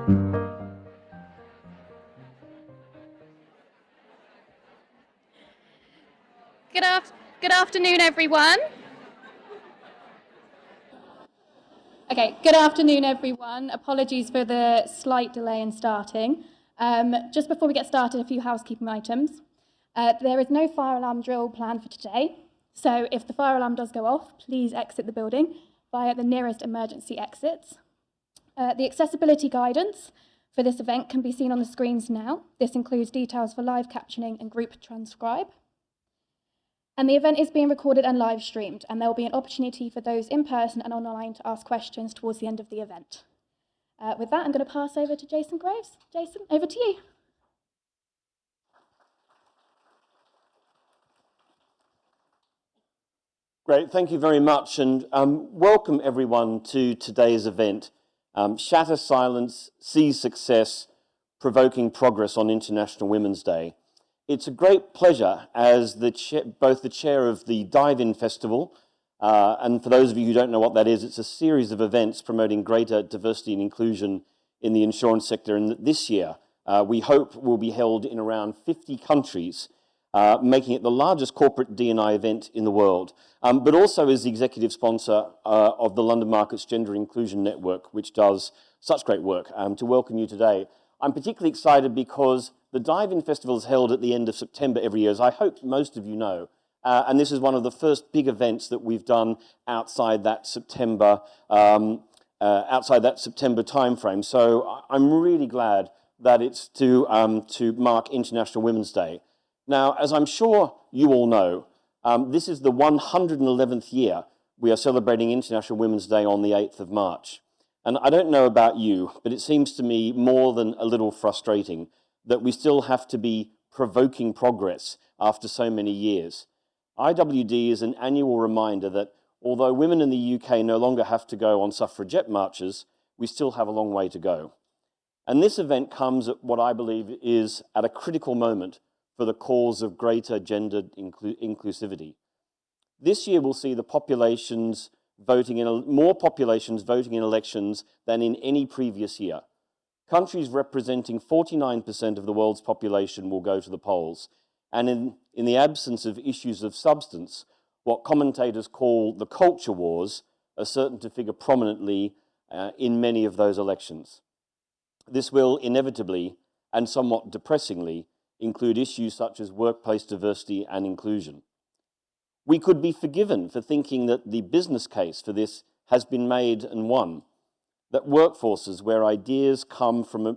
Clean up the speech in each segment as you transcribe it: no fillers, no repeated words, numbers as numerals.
Good afternoon, everyone. Okay, good afternoon, everyone. Apologies for the slight delay in starting. Just before we get started, a few housekeeping items. There is no fire alarm drill planned for today, so if the fire alarm does go off, please exit the building via the nearest emergency exits. The accessibility guidance for this event can be seen on the screens now. This includes details for live captioning and group transcribe. And the event is being recorded and live streamed, and there will be an opportunity for those in person and online to ask questions towards the end of the event. With that, I'm going to pass over to Jason Groves. Jason, over to you. Great, thank you very much, and welcome everyone to today's event, Shatter Silence, Seize Success, Provoking Progress on International Women's Day. It's a great pleasure as both the chair of the Dive-In Festival, and for those of you who don't know what that is, it's a series of events promoting greater diversity and inclusion in the insurance sector. And this year, we hope will be held in around 50 countries, making it the largest corporate D&I event in the world, but also is the executive sponsor of the London Market's Gender Inclusion Network, which does such great work. To welcome you today. I'm particularly excited because the Dive-In Festival is held at the end of September every year, as I hope most of you know, and this is one of the first big events that we've done outside that September timeframe. So I'm really glad that it's to mark International Women's Day. Now, as I'm sure you all know, this is the 111th year we are celebrating International Women's Day on the 8th of March. And I don't know about you, but it seems to me more than a little frustrating that we still have to be provoking progress after so many years. IWD is an annual reminder that although women in the UK no longer have to go on suffragette marches, we still have a long way to go. And this event comes at what I believe is at a critical moment for the cause of greater gender inclusivity. This year we'll see the populations more populations voting in elections than in any previous year. Countries representing 49% of the world's population will go to the polls. And in the absence of issues of substance, what commentators call the culture wars are certain to figure prominently in many of those elections. This will inevitably, and somewhat depressingly, include issues such as workplace diversity and inclusion. We could be forgiven for thinking that the business case for this has been made and won, that workforces where ideas come from a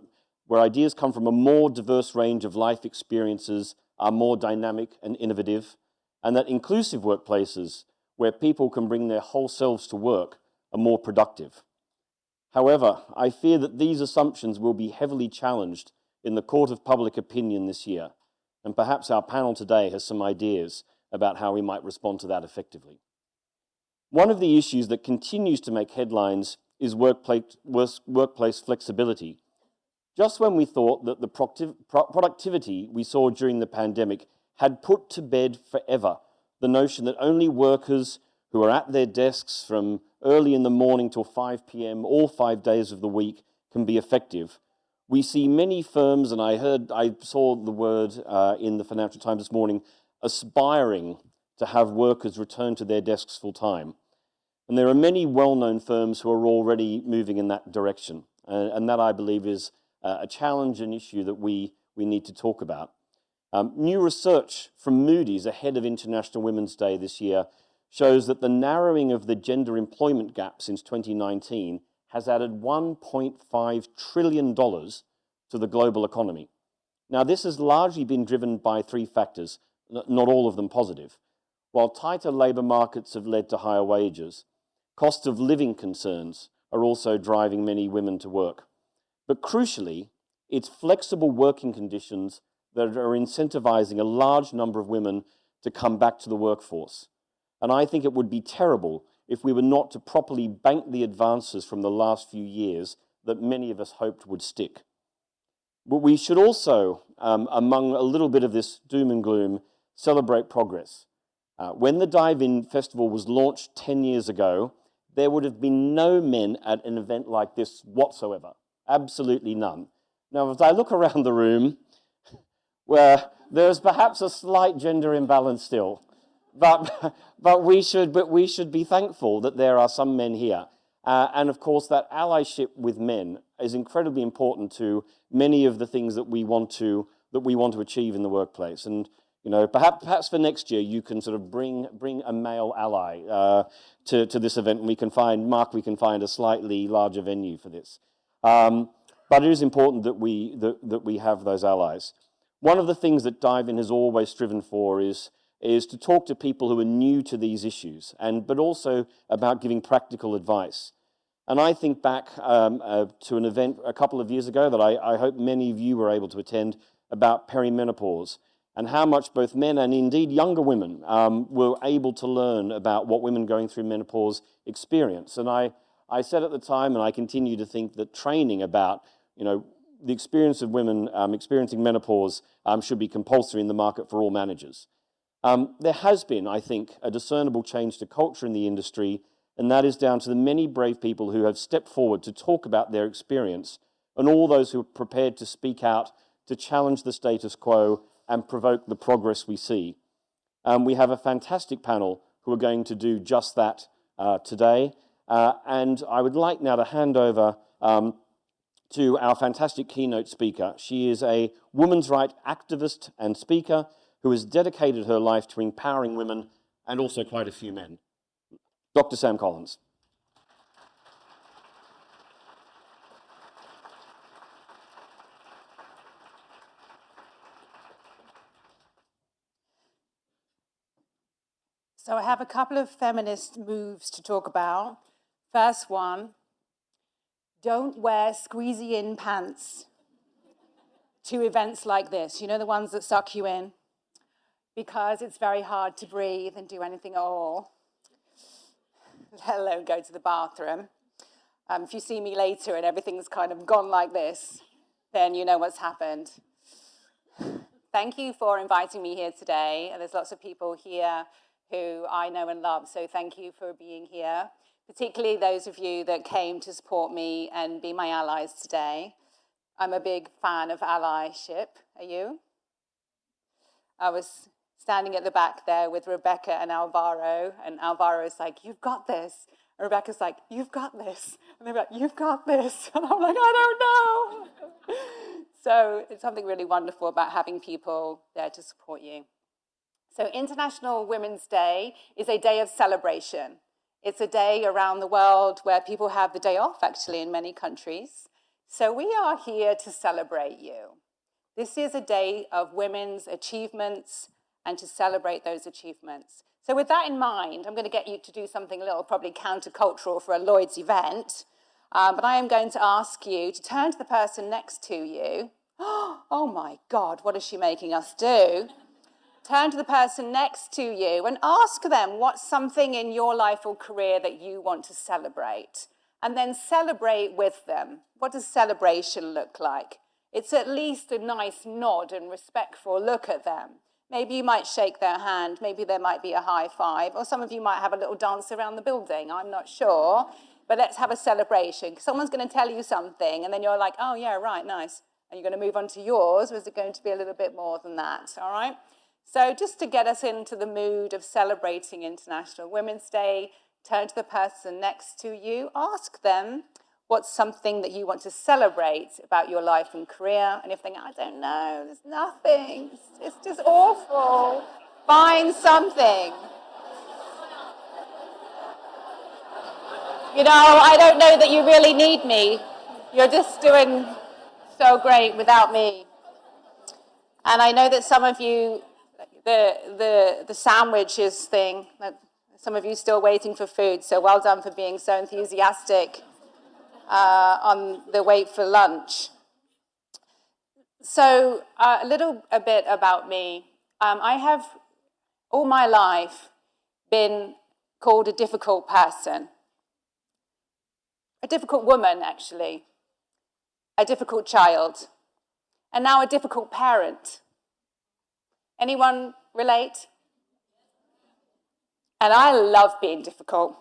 more diverse range of life experiences are more dynamic and innovative, and that inclusive workplaces where people can bring their whole selves to work are more productive. However, I fear that these assumptions will be heavily challenged in the court of public opinion this year, and perhaps our panel today has some ideas about how we might respond to that effectively. One of the issues that continues to make headlines is workplace flexibility. Just when we thought that the productivity we saw during the pandemic had put to bed forever the notion that only workers who are at their desks from early in the morning till 5 p.m. all 5 days of the week can be effective, we see many firms, and I saw the word in the Financial Times this morning, aspiring to have workers return to their desks full time. And there are many well-known firms who are already moving in that direction. And that, I believe, is a challenge and issue that we need to talk about. New research from Moody's ahead of International Women's Day this year shows that the narrowing of the gender employment gap since 2019 has added $1.5 trillion to the global economy. Now, this has largely been driven by three factors, not all of them positive. While tighter labour markets have led to higher wages, cost of living concerns are also driving many women to work. But crucially, it's flexible working conditions that are incentivising a large number of women to come back to the workforce. And I think it would be terrible if we were not to properly bank the advances from the last few years that many of us hoped would stick. But we should also, among a little bit of this doom and gloom, celebrate progress. When the Dive-In Festival was launched 10 years ago, there would have been no men at an event like this whatsoever. absolutely none. Now, as I look around the room, where there's perhaps a slight gender imbalance still, but we should be thankful that there are some men here. And of course, that allyship with men is incredibly important to many of the things that we want to achieve in the workplace. And you know, perhaps for next year you can sort of bring a male ally to this event, and we can find a slightly larger venue for this. But it is important that we have those allies. One of the things that Dive In has always striven for is to talk to people who are new to these issues, but also about giving practical advice. And I think back to an event a couple of years ago that I hope many of you were able to attend, about perimenopause, and how much both men and indeed younger women were able to learn about what women going through menopause experience. And I said at the time, and I continue to think, that training about, you know, the experience of women experiencing menopause should be compulsory in the market for all managers. There has been, I think, a discernible change to culture in the industry, and that is down to the many brave people who have stepped forward to talk about their experience, and all those who are prepared to speak out, to challenge the status quo and provoke the progress we see. We have a fantastic panel who are going to do just that today, and I would like now to hand over to our fantastic keynote speaker. She is a women's rights activist and speaker who has dedicated her life to empowering women and also quite a few men. Dr. Sam Collins. So I have a couple of feminist moves to talk about. First one, don't wear squeezy-in pants to events like this. You know, the ones that suck you in? Because it's very hard to breathe and do anything at all, let alone go to the bathroom. If you see me later and everything's kind of gone like this, then you know what's happened. Thank you for inviting me here today. There's lots of people here who I know and love, so thank you for being here, particularly those of you that came to support me and be my allies today. I'm a big fan of allyship. Are you? I was standing at the back there with Rebecca and Alvaro's like, you've got this. And Rebecca's like, you've got this. And they're like, you've got this. And I'm like, I don't know. So it's something really wonderful about having people there to support you. So International Women's Day is a day of celebration. It's a day around the world where people have the day off, actually, in many countries. So we are here to celebrate you. This is a day of women's achievements and to celebrate those achievements. So with that in mind, I'm going to get you to do something a little probably countercultural for a Lloyd's event. But I am going to ask you to turn to the person next to you. Oh my God, what is she making us do? Turn to the person next to you and ask them what's something in your life or career that you want to celebrate. And then celebrate with them. What does celebration look like? It's at least a nice nod and respectful look at them. Maybe you might shake their hand. Maybe there might be a high five. Or some of you might have a little dance around the building. I'm not sure. But let's have a celebration. Someone's going to tell you something, and then you're like, oh, yeah, right, nice. And you're going to move on to yours, or is it going to be a little bit more than that, all right? So just to get us into the mood of celebrating International Women's Day, turn to the person next to you, ask them what's something that you want to celebrate about your life and career. And if they think, I don't know, there's nothing, it's just awful, find something. You know, I don't know that you really need me. You're just doing so great without me. And I know that some of you, the sandwiches thing, some of you still waiting for food, so well done for being so enthusiastic on the wait for lunch. So a bit about me. I have all my life been called a difficult person. A difficult woman, actually. A difficult child. And now a difficult parent. Anyone relate? And I love being difficult.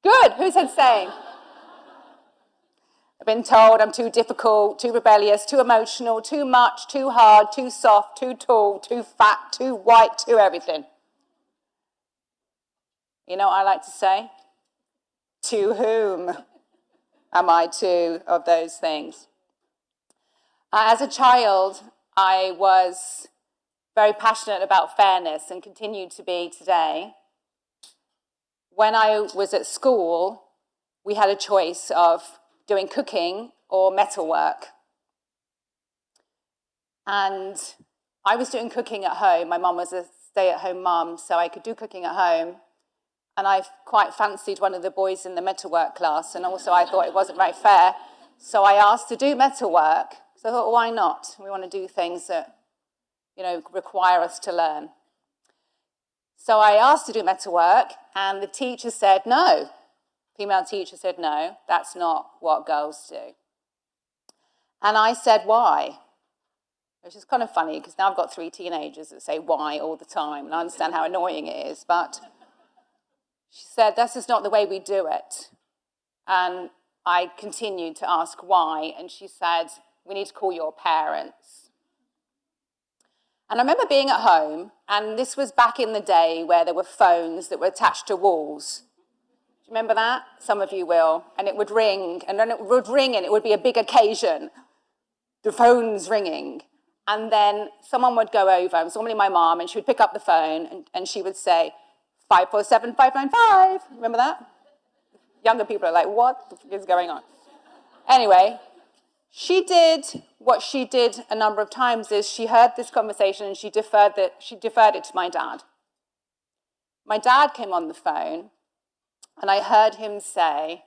Good, who said same? I've been told I'm too difficult, too rebellious, too emotional, too much, too hard, too soft, too tall, too fat, too white, too everything. You know what I like to say? To whom am I two of those things? As a child, I was very passionate about fairness and continue to be today. When I was at school, we had a choice of doing cooking or metalwork. And I was doing cooking at home. My mum was a stay-at-home mum, so I could do cooking at home. And I quite fancied one of the boys in the metalwork class, and also I thought it wasn't very fair. So I asked to do metalwork. So I thought, why not? We want to do things that, require us to learn. So I asked to do metalwork, and the teacher said no. Female teacher said, no, that's not what girls do. And I said, why? Which is kind of funny, because now I've got 3 teenagers that say why all the time, and I understand how annoying it is, but she said, this is not the way we do it. And I continued to ask why, and she said, we need to call your parents. And I remember being at home, and this was back in the day where there were phones that were attached to walls. Do you remember that? Some of you will. And it would ring, and then it would ring, and it would be a big occasion. The phone's ringing. And then someone would go over, it was normally my mom, and she would pick up the phone, and she would say, 547-595. Remember that? Younger people are like, what the fuck is going on? Anyway, she did what she did a number of times is she heard this conversation and she deferred it to my dad. My dad came on the phone and I heard him say,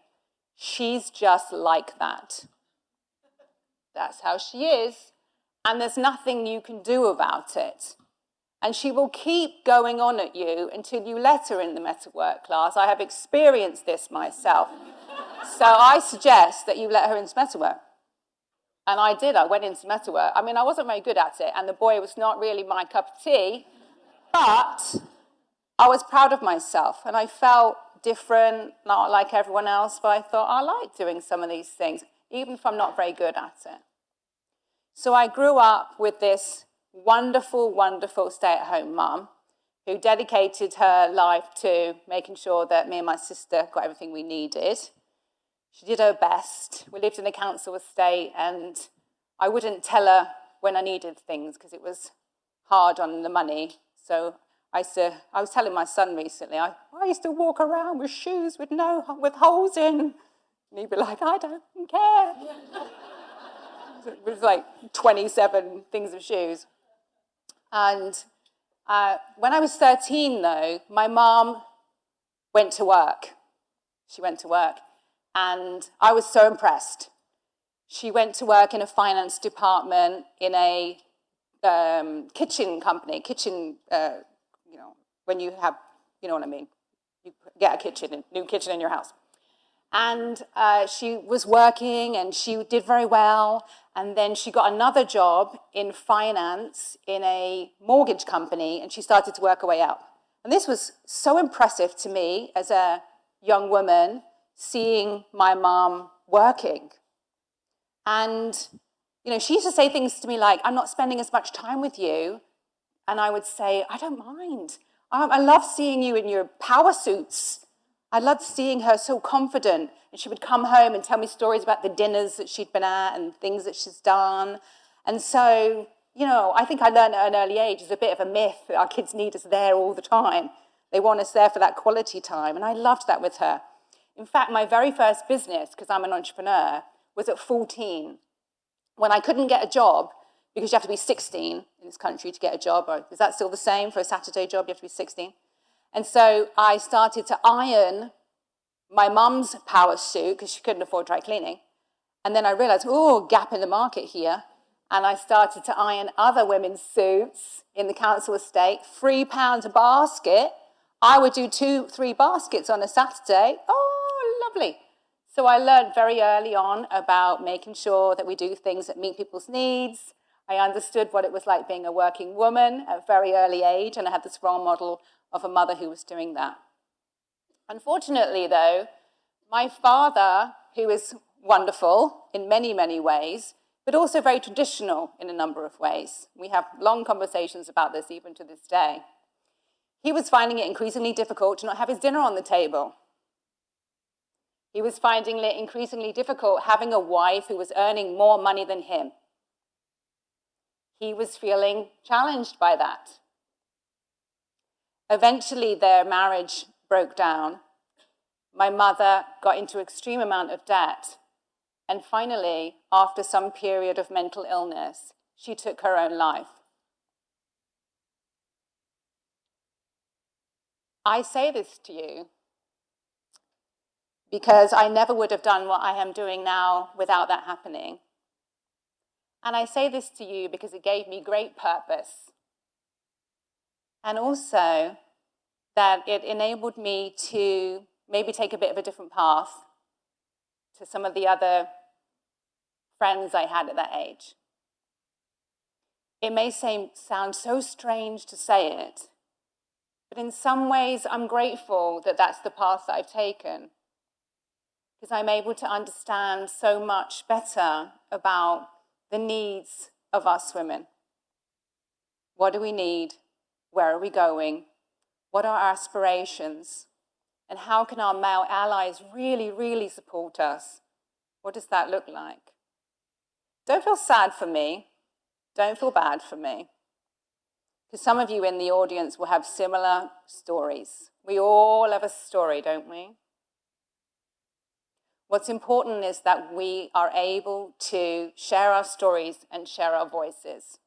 she's just like that. That's how she is, and there's nothing you can do about it. And she will keep going on at you until you let her in the metalwork class. I have experienced this myself. So I suggest that you let her into metalwork. And I did. I went into metalwork. I mean, I wasn't very good at it, and the boy was not really my cup of tea, but I was proud of myself, and I felt different, not like everyone else, but I thought I like doing some of these things, even if I'm not very good at it. So I grew up with this wonderful, wonderful stay-at-home mum who dedicated her life to making sure that me and my sister got everything we needed. She did her best. We lived in a council estate, and I wouldn't tell her when I needed things because it was hard on the money. So I was telling my son recently, I used to walk around with shoes with holes in. And he'd be like, I don't care. It was like 27 things of shoes. And when I was 13, though, my mom went to work. She went to work. And I was so impressed. She went to work in a finance department in a kitchen company. When you have, you know what I mean. You get a new kitchen in your house. And she was working, and she did very well. And then she got another job in finance in a mortgage company, and she started to work her way up. And this was so impressive to me as a young woman, seeing my mom working. And, she used to say things to me like, I'm not spending as much time with you. And I would say, I don't mind. I love seeing you in your power suits. I loved seeing her so confident. And she would come home and tell me stories about the dinners that she'd been at and things that she's done. And so, I think I learned at an early age, it's a bit of a myth that our kids need us there all the time. They want us there for that quality time. And I loved that with her. In fact, my very first business, because I'm an entrepreneur, was at 14, when I couldn't get a job, because you have to be 16 in this country to get a job. Or is that still the same? For a Saturday job, you have to be 16. And so I started to iron my mum's power suit, because she couldn't afford dry cleaning. And then I realized, gap in the market here. And I started to iron other women's suits in the council estate, £3 a basket. I would do 2-3 baskets on a Saturday. Lovely. So I learned very early on about making sure that we do things that meet people's needs. I understood what it was like being a working woman at a very early age, and I had this role model of a mother who was doing that. Unfortunately, though, my father, who is wonderful in many, many ways, but also very traditional in a number of ways. We have long conversations about this even to this day. He was finding it increasingly difficult to not have his dinner on the table. He was finding it increasingly difficult having a wife who was earning more money than him. He was feeling challenged by that. Eventually, their marriage broke down. My mother got into an extreme amount of debt. And finally, after some period of mental illness, she took her own life. I say this to you because I never would have done what I am doing now without that happening. And I say this to you because it gave me great purpose. And also that it enabled me to maybe take a bit of a different path to some of the other friends I had at that age. It may sound so strange to say it, but in some ways I'm grateful that that's the path that I've taken, because I'm able to understand so much better about the needs of us women. What do we need? Where are we going? What are our aspirations? And how can our male allies really, really support us? What does that look like? Don't feel sad for me. Don't feel bad for me. Because some of you in the audience will have similar stories. We all have a story, don't we? What's important is that we are able to share our stories and share our voices.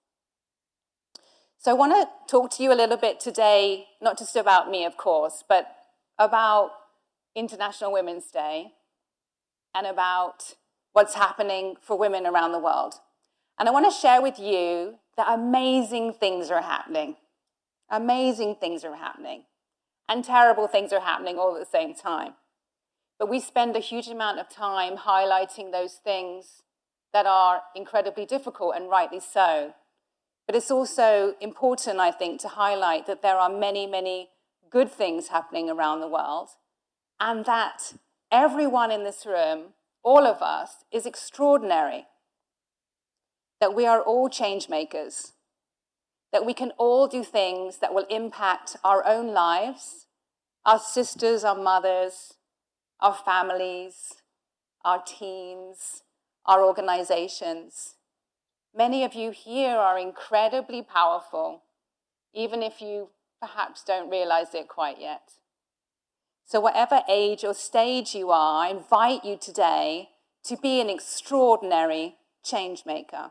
So I want to talk to you a little bit today, not just about me, of course, but about International Women's Day and about what's happening for women around the world. And I want to share with you that amazing things are happening. Amazing things are happening. And terrible things are happening all at the same time. But we spend a huge amount of time highlighting those things that are incredibly difficult, and rightly so. But it's also important, I think, to highlight that there are many, many good things happening around the world, and that everyone in this room, all of us, is extraordinary. That we are all change makers. That we can all do things that will impact our own lives, our sisters, our mothers, our families, our teams, our organizations. Many of you here are incredibly powerful, even if you perhaps don't realize it quite yet. So whatever age or stage you are, I invite you today to be an extraordinary change maker.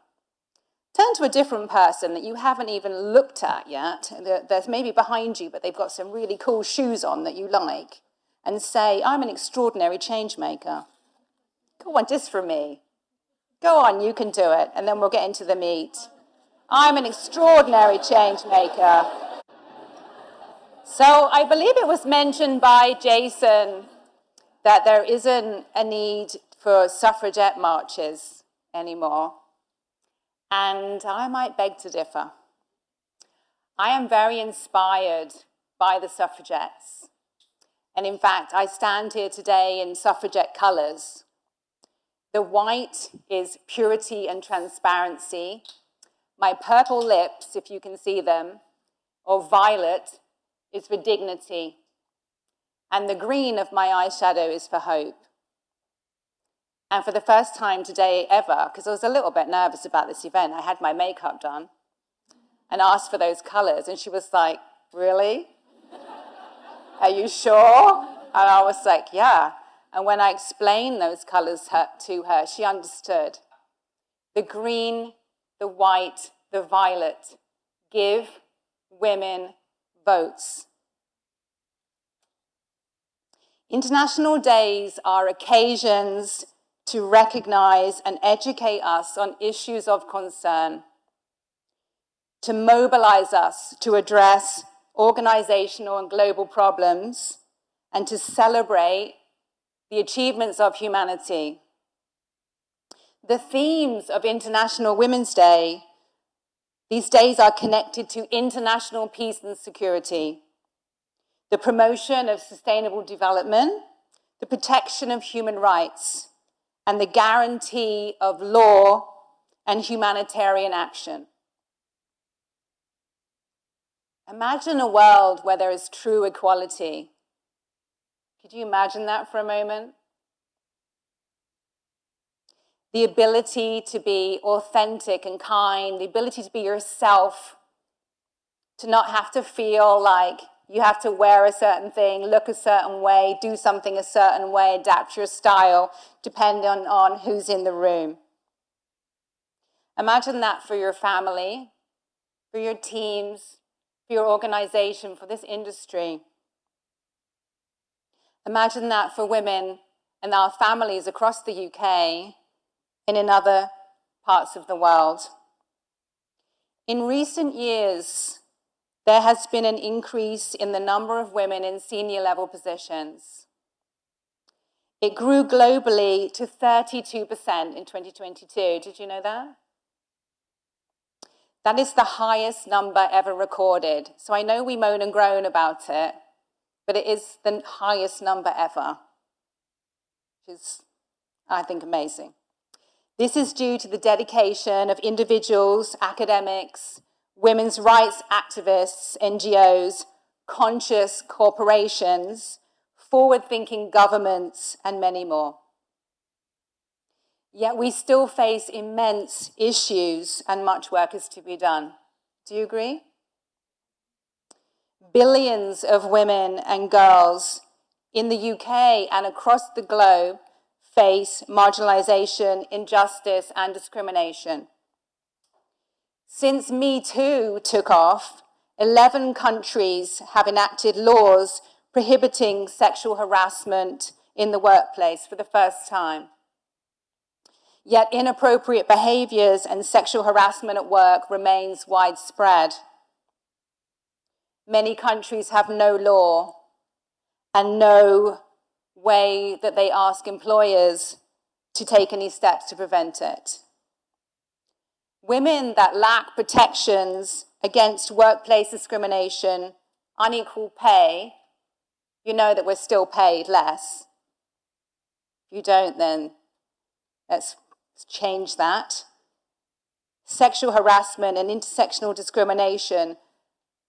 Turn to a different person that you haven't even looked at yet. They're maybe behind you, but they've got some really cool shoes on that you like. And say, I'm an extraordinary change maker. Go on, just for me. Go on, you can do it, and then we'll get into the meat. I'm an extraordinary change maker. So I believe it was mentioned by Jason that there isn't a need for suffragette marches anymore. And I might beg to differ. I am very inspired by the suffragettes. And in fact, I stand here today in suffragette colours. The white is purity and transparency. My purple lips, if you can see them, or violet, is for dignity. And the green of my eyeshadow is for hope. And for the first time today ever, because I was a little bit nervous about this event, I had my makeup done and asked for those colours. And she was like, really? Are you sure? And I was like, yeah. And when I explained those colours to her, she understood. The green, the white, the violet give women votes. International days are occasions to recognise and educate us on issues of concern, to mobilise us to address organisational and global problems, and to celebrate the achievements of humanity. The themes of International Women's Day, these days are connected to international peace and security, the promotion of sustainable development, the protection of human rights, and the guarantee of law and humanitarian action. Imagine a world where there is true equality. Could you imagine that for a moment? The ability to be authentic and kind, the ability to be yourself, to not have to feel like you have to wear a certain thing, look a certain way, do something a certain way, adapt your style, depending on who's in the room. Imagine that for your family, for your teams, for your organization, for this industry. Imagine that for women and our families across the UK and in other parts of the world. In recent years, there has been an increase in the number of women in senior level positions. It grew globally to 32% in 2022. Did you know that? That is the highest number ever recorded. So I know we moan and groan about it, but it is the highest number ever, which is, I think, amazing. This is due to the dedication of individuals, academics, women's rights activists, NGOs, conscious corporations, forward-thinking governments, and many more. Yet we still face immense issues and much work is to be done. Do you agree? Billions of women and girls in the UK and across the globe face marginalization, injustice, and discrimination. Since Me Too took off, 11 countries have enacted laws prohibiting sexual harassment in the workplace for the first time. Yet inappropriate behaviors and sexual harassment at work remains widespread. Many countries have no law and no way that they ask employers to take any steps to prevent it. Women that lack protections against workplace discrimination, unequal pay, you know that we're still paid less. If you don't, then let's change that. Sexual harassment and intersectional discrimination.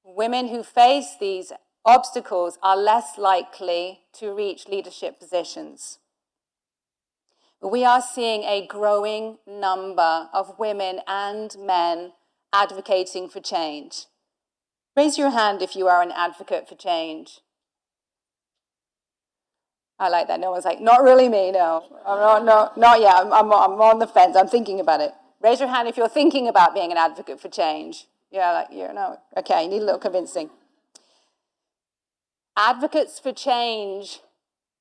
Women who face these obstacles are less likely to reach leadership positions. We are seeing a growing number of women and men advocating for change. Raise your hand if you are an advocate for change. I like that. No one's like, not really me, no. Not yet. I'm on the fence. I'm thinking about it. Raise your hand if you're thinking about being an advocate for change. Yeah, like, you know, okay, you need a little convincing. Advocates for change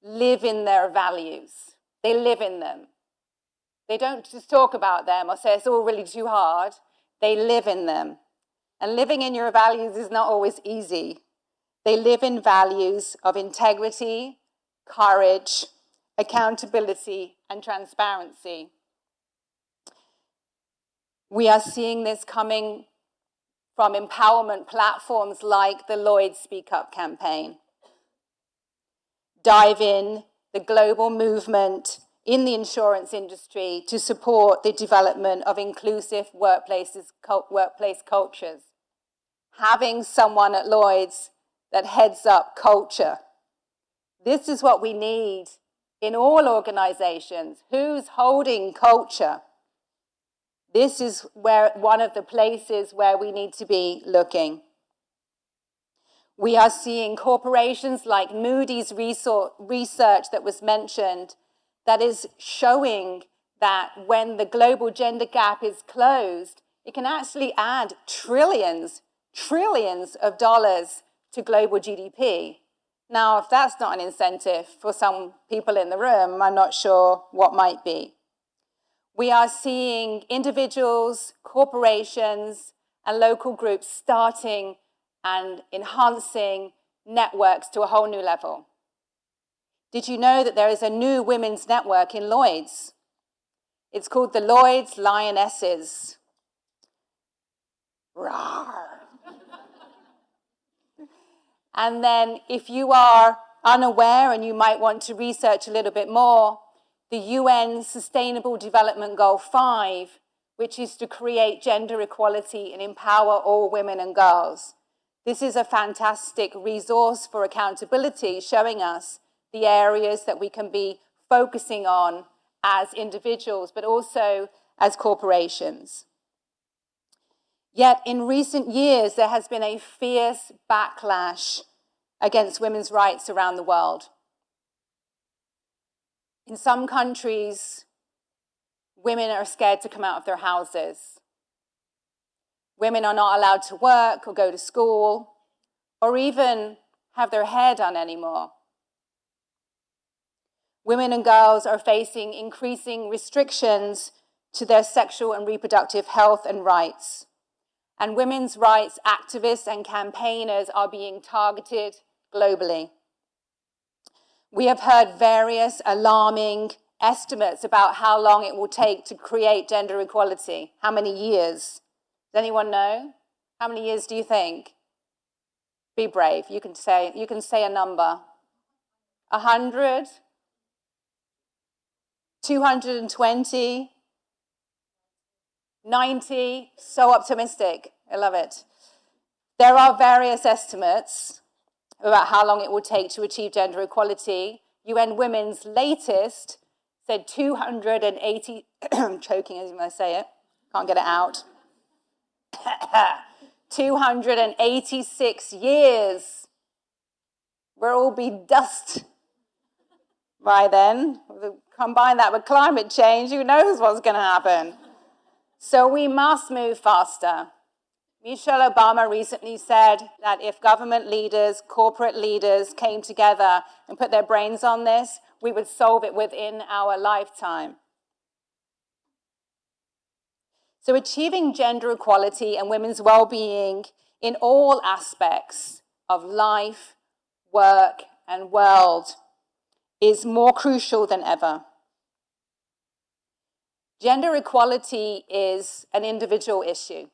live in their values. They live in them. They don't just talk about them or say it's all really too hard. They live in them. And living in your values is not always easy. They live in values of integrity, courage, accountability, and transparency. We are seeing this coming from empowerment platforms like the Lloyd Speak Up campaign. Dive In, the global movement in the insurance industry to support the development of inclusive workplace cultures. Having someone at Lloyd's that heads up culture. This is what we need in all organizations. Who's holding culture? This is one of the places where we need to be looking. We are seeing corporations like Moody's research that was mentioned that is showing that when the global gender gap is closed, it can actually add trillions of dollars to global GDP. Now, if that's not an incentive for some people in the room, I'm not sure what might be. We are seeing individuals, corporations, and local groups starting and enhancing networks to a whole new level. Did you know that there is a new women's network in Lloyd's? It's called the Lloyd's Lionesses. Rawr. And then if you are unaware and you might want to research a little bit more, the UN Sustainable Development Goal 5, which is to create gender equality and empower all women and girls. This is a fantastic resource for accountability, showing us the areas that we can be focusing on as individuals, but also as corporations. Yet in recent years, there has been a fierce backlash against women's rights around the world. In some countries, women are scared to come out of their houses. Women are not allowed to work or go to school or even have their hair done anymore. Women and girls are facing increasing restrictions to their sexual and reproductive health and rights. And women's rights activists and campaigners are being targeted globally. We have heard various alarming estimates about how long it will take to create gender equality. How many years? Does anyone know? How many years do you think? Be brave. You can say a number. 100? 220? 90? So optimistic. I love it. There are various estimates about how long it will take to achieve gender equality. UN Women's latest said 280, I'm choking as I say it, can't get it out. 286 years. We'll all be dust by then. Combine that with climate change, who knows what's going to happen? So we must move faster. Michelle Obama recently said that if government leaders, corporate leaders came together and put their brains on this, we would solve it within our lifetime. So achieving gender equality and women's well-being in all aspects of life, work, and world is more crucial than ever. Gender equality is an individual issue.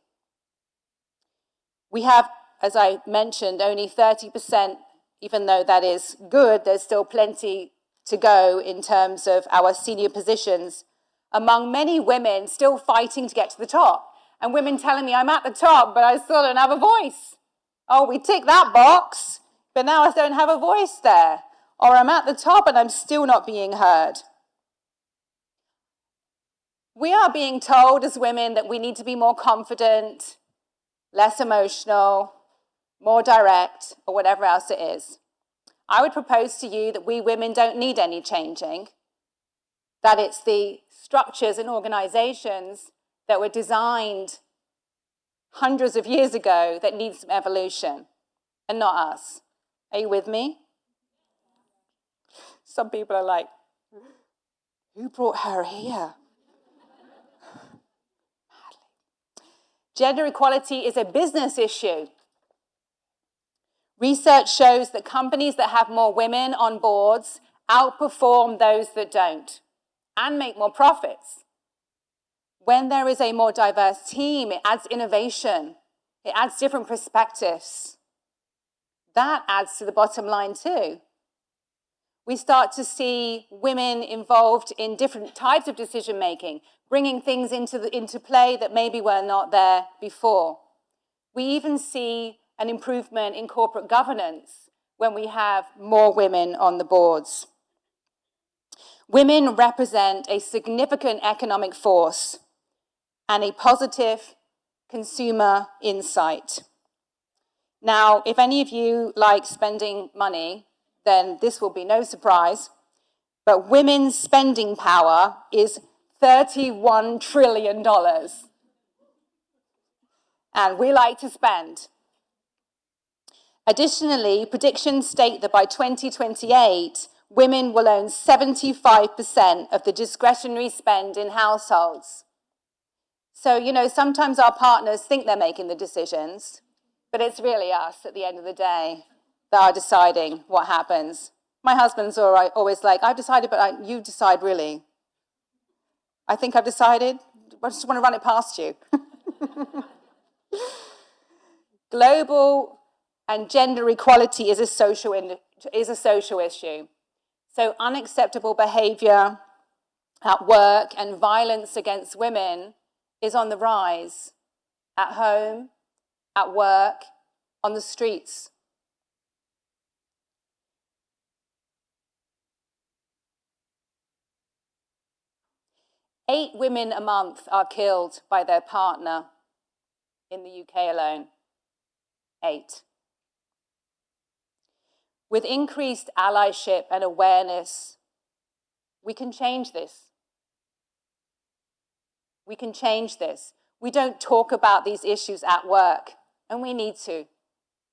We have, as I mentioned, only 30%, even though that is good, there's still plenty to go in terms of our senior positions, among many women still fighting to get to the top. And women telling me, I'm at the top, but I still don't have a voice. Oh, we tick that box, but now I don't have a voice there. Or I'm at the top and I'm still not being heard. We are being told as women that we need to be more confident, less emotional, more direct, or whatever else it is. I would propose to you that we women don't need any changing, that it's the structures and organizations that were designed hundreds of years ago that need some evolution, and not us. Are you with me? Some people are like, who brought her here? Gender equality is a business issue. Research shows that companies that have more women on boards outperform those that don't and make more profits. When there is a more diverse team, it adds innovation. It adds different perspectives. That adds to the bottom line too. We start to see women involved in different types of decision making, bringing things into play that maybe were not there before. We even see an improvement in corporate governance when we have more women on the boards. Women represent a significant economic force and a positive consumer insight. Now, if any of you like spending money, then this will be no surprise, but women's spending power is $31 trillion. And we like to spend. Additionally, predictions state that by 2028, women will own 75% of the discretionary spend in households. So, you know, sometimes our partners think they're making the decisions, but it's really us at the end of the day that are deciding what happens. My husband's always like, I've decided, but you decide really. I think I've decided. I just want to run it past you. Global and gender equality is a social issue. So unacceptable behaviour, at work and violence against women is on the rise, at home, at work, on the streets. Eight women a month are killed by their partner in the UK alone. 8. With increased allyship and awareness, we can change this. We can change this. We don't talk about these issues at work, and we need to.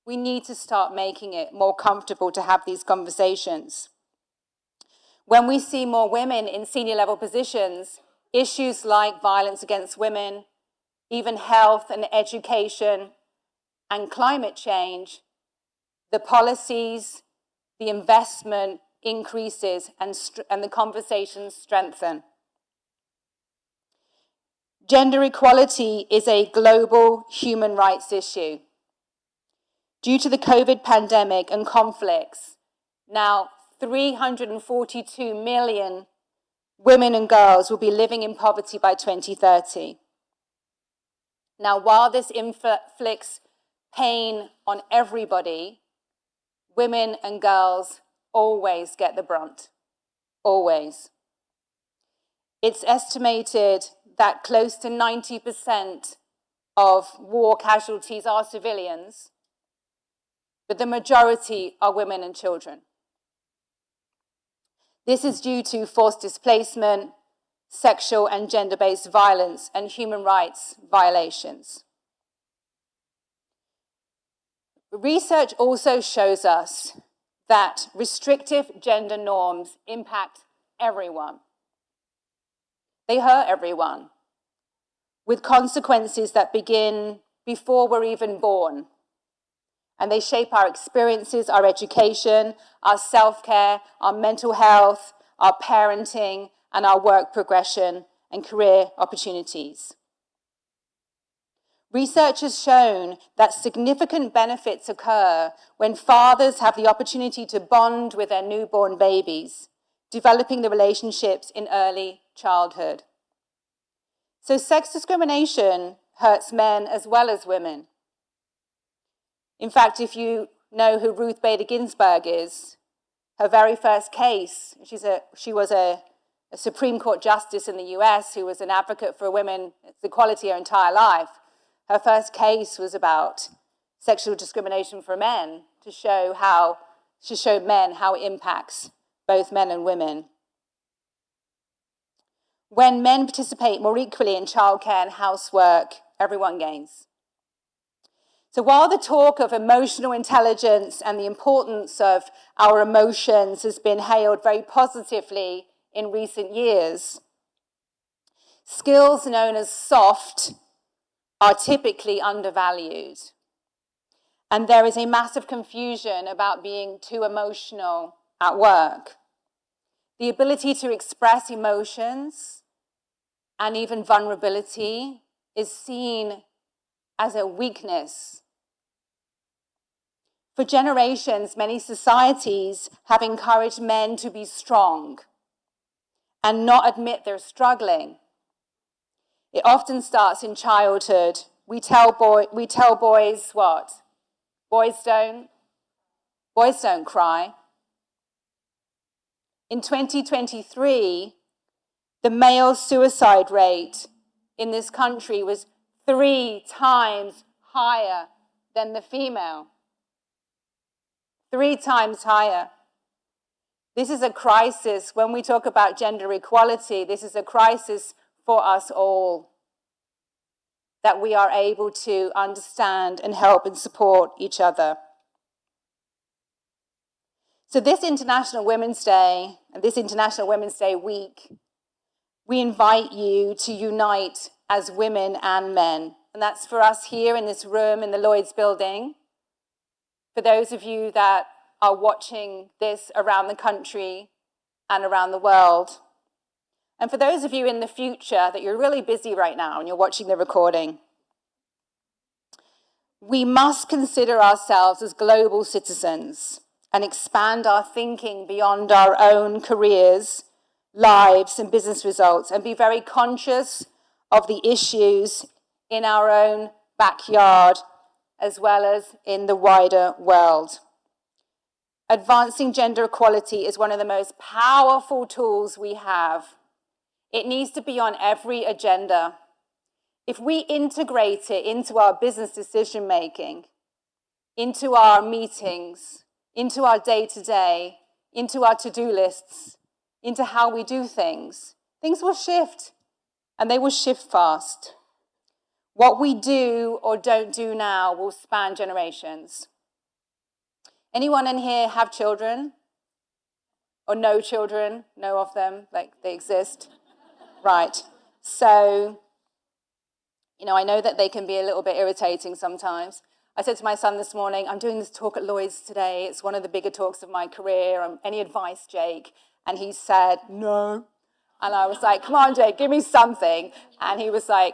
We need to start making it more comfortable to have these conversations. When we see more women in senior level positions, issues like violence against women, even health and education and climate change, the policies, the investment increases and the conversations strengthen. Gender equality is a global human rights issue. Due to the COVID pandemic and conflicts, now 342 million women and girls will be living in poverty by 2030. Now, while this inflicts pain on everybody, women and girls always get the brunt. Always. It's estimated that close to 90% of war casualties are civilians, but the majority are women and children. This is due to forced displacement, sexual and gender-based violence, and human rights violations. Research also shows us that restrictive gender norms impact everyone. They hurt everyone, with consequences that begin before we're even born. And they shape our experiences, our education, our self-care, our mental health, our parenting, and our work progression and career opportunities. Research has shown that significant benefits occur when fathers have the opportunity to bond with their newborn babies, developing the relationships in early childhood. So sex discrimination hurts men as well as women. In fact, if you know who Ruth Bader Ginsburg is, her very first case, she was a Supreme Court justice in the US who was an advocate for women's equality her entire life. Her first case was about sexual discrimination for men to show men how it impacts both men and women. When men participate more equally in childcare and housework, everyone gains. So while the talk of emotional intelligence and the importance of our emotions has been hailed very positively in recent years, skills known as soft are typically undervalued. And there is a massive confusion about being too emotional at work. The ability to express emotions and even vulnerability is seen as a weakness. For generations, many societies have encouraged men to be strong and not admit they're struggling. It often starts in childhood. We tell boys what? Boys don't cry. In 2023, the male suicide rate in this country was 3 times higher than the female. 3 times higher. This is a crisis. When we talk about gender equality, this is a crisis for us all, that we are able to understand and help and support each other. So this International Women's Day and this International Women's Day week, we invite you to unite as women and men. And that's for us here in this room in the Lloyd's building. For those of you that are watching this around the country and around the world. And for those of you in the future that you're really busy right now and you're watching the recording, we must consider ourselves as global citizens and expand our thinking beyond our own careers lives and business results, and be very conscious of the issues in our own backyard as well as in the wider world. Advancing gender equality is one of the most powerful tools we have. It needs to be on every agenda. If we integrate it into our business decision making, into our meetings, into our day-to-day, into our to-do lists, into how we do things, things will shift, and they will shift fast. What we do or don't do now will span generations. Anyone in here have children? Or know children? Know of them, like they exist? Right. So, I know that they can be a little bit irritating sometimes. I said to my son this morning, I'm doing this talk at Lloyd's today. It's one of the bigger talks of my career. Any advice, Jake? And he said, no. And I was like, come on, Jake, give me something. And he was like,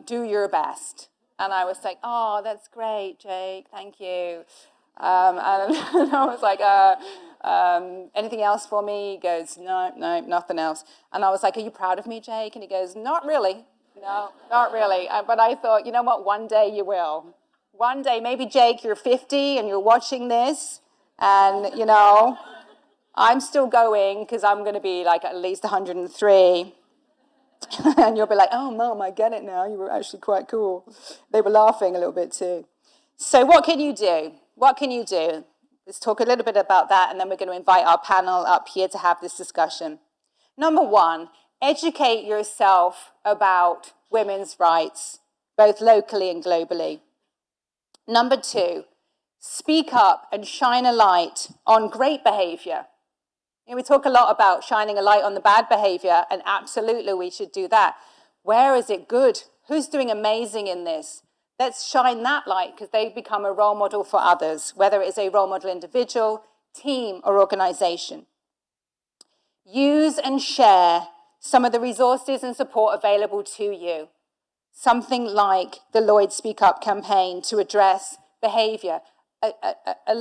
do your best. And I was like, oh, that's great, Jake. Thank you. And I was like, anything else for me? He goes, no, nothing else. And I was like, are you proud of me, Jake? And he goes, not really. No, not really. But I thought, you know what? One day you will. One day, maybe, Jake, you're 50 and you're watching this. And, I'm still going because I'm going to be like at least 103. And you'll be like, oh, Mom, I get it now. You were actually quite cool. They were laughing a little bit too. So what can you do? What can you do? Let's talk a little bit about that, and then we're going to invite our panel up here to have this discussion. Number one, educate yourself about women's rights, both locally and globally. Number two, speak up and shine a light on great behavior. We talk a lot about shining a light on the bad behavior, and absolutely we should do that. Where is it good? Who's doing amazing in this? Let's shine that light, because they become a role model for others, whether it is a role model individual, team, or organization. Use and share some of the resources and support available to you. Something like the Lloyd Speak Up campaign to address behavior. A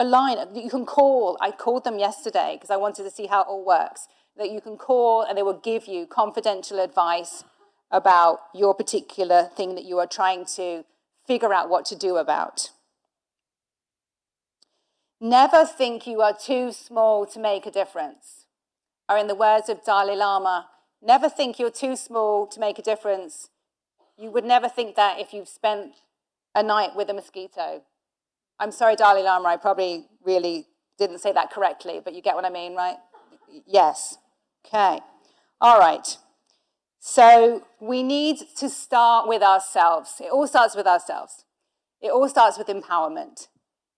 line that you can call. I called them yesterday because I wanted to see how it all works. That you can call and they will give you confidential advice about your particular thing that you are trying to figure out what to do about. Never think you are too small to make a difference. Or in the words of Dalai Lama, never think you're too small to make a difference. You would never think that if you've spent a night with a mosquito. I'm sorry, Dalai Lama, I probably really didn't say that correctly, but you get what I mean, right? Yes. Okay. All right. So we need to start with ourselves. It all starts with ourselves. It all starts with empowerment.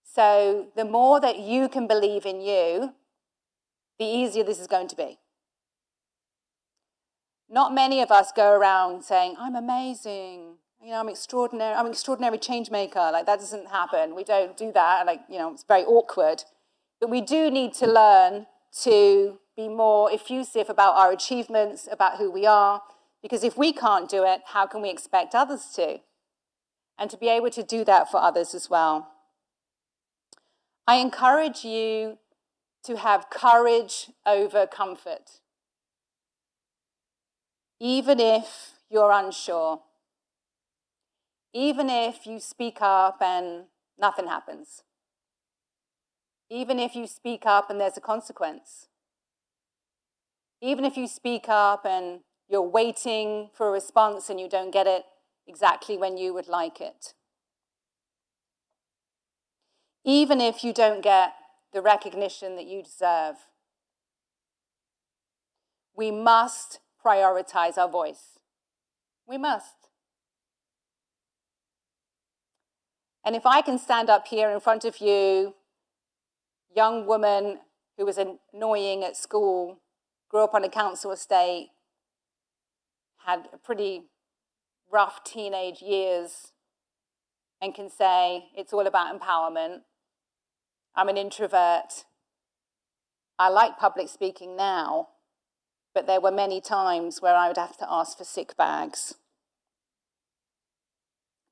So the more that you can believe in you, the easier this is going to be. Not many of us go around saying, I'm amazing. I'm an extraordinary change maker. Like, that doesn't happen. We don't do that. It's very awkward. But we do need to learn to be more effusive about our achievements, about who we are. Because if we can't do it, how can we expect others to? And to be able to do that for others as well. I encourage you to have courage over comfort. Even if you're unsure. Even if you speak up and nothing happens. Even if you speak up and there's a consequence. Even if you speak up and you're waiting for a response and you don't get it exactly when you would like it. Even if you don't get the recognition that you deserve. We must prioritize our voice. We must. And if I can stand up here in front of you, young woman who was annoying at school, grew up on a council estate, had a pretty rough teenage years, and can say, it's all about empowerment. I'm an introvert. I like public speaking now, but there were many times where I would have to ask for sick bags.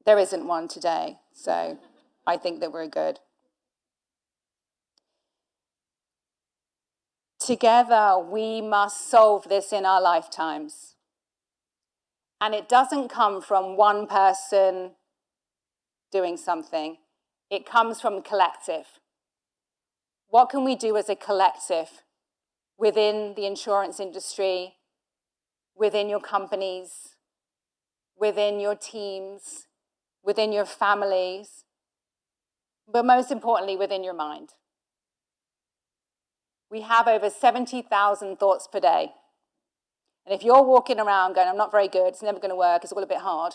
There isn't one today, so I think that we're good. Together, we must solve this in our lifetimes. And it doesn't come from one person doing something. It comes from collective. What can we do as a collective within the insurance industry, within your companies, within your teams, within your families, but most importantly, within your mind? We have over 70,000 thoughts per day. And if you're walking around going, I'm not very good, it's never going to work, it's all a bit hard,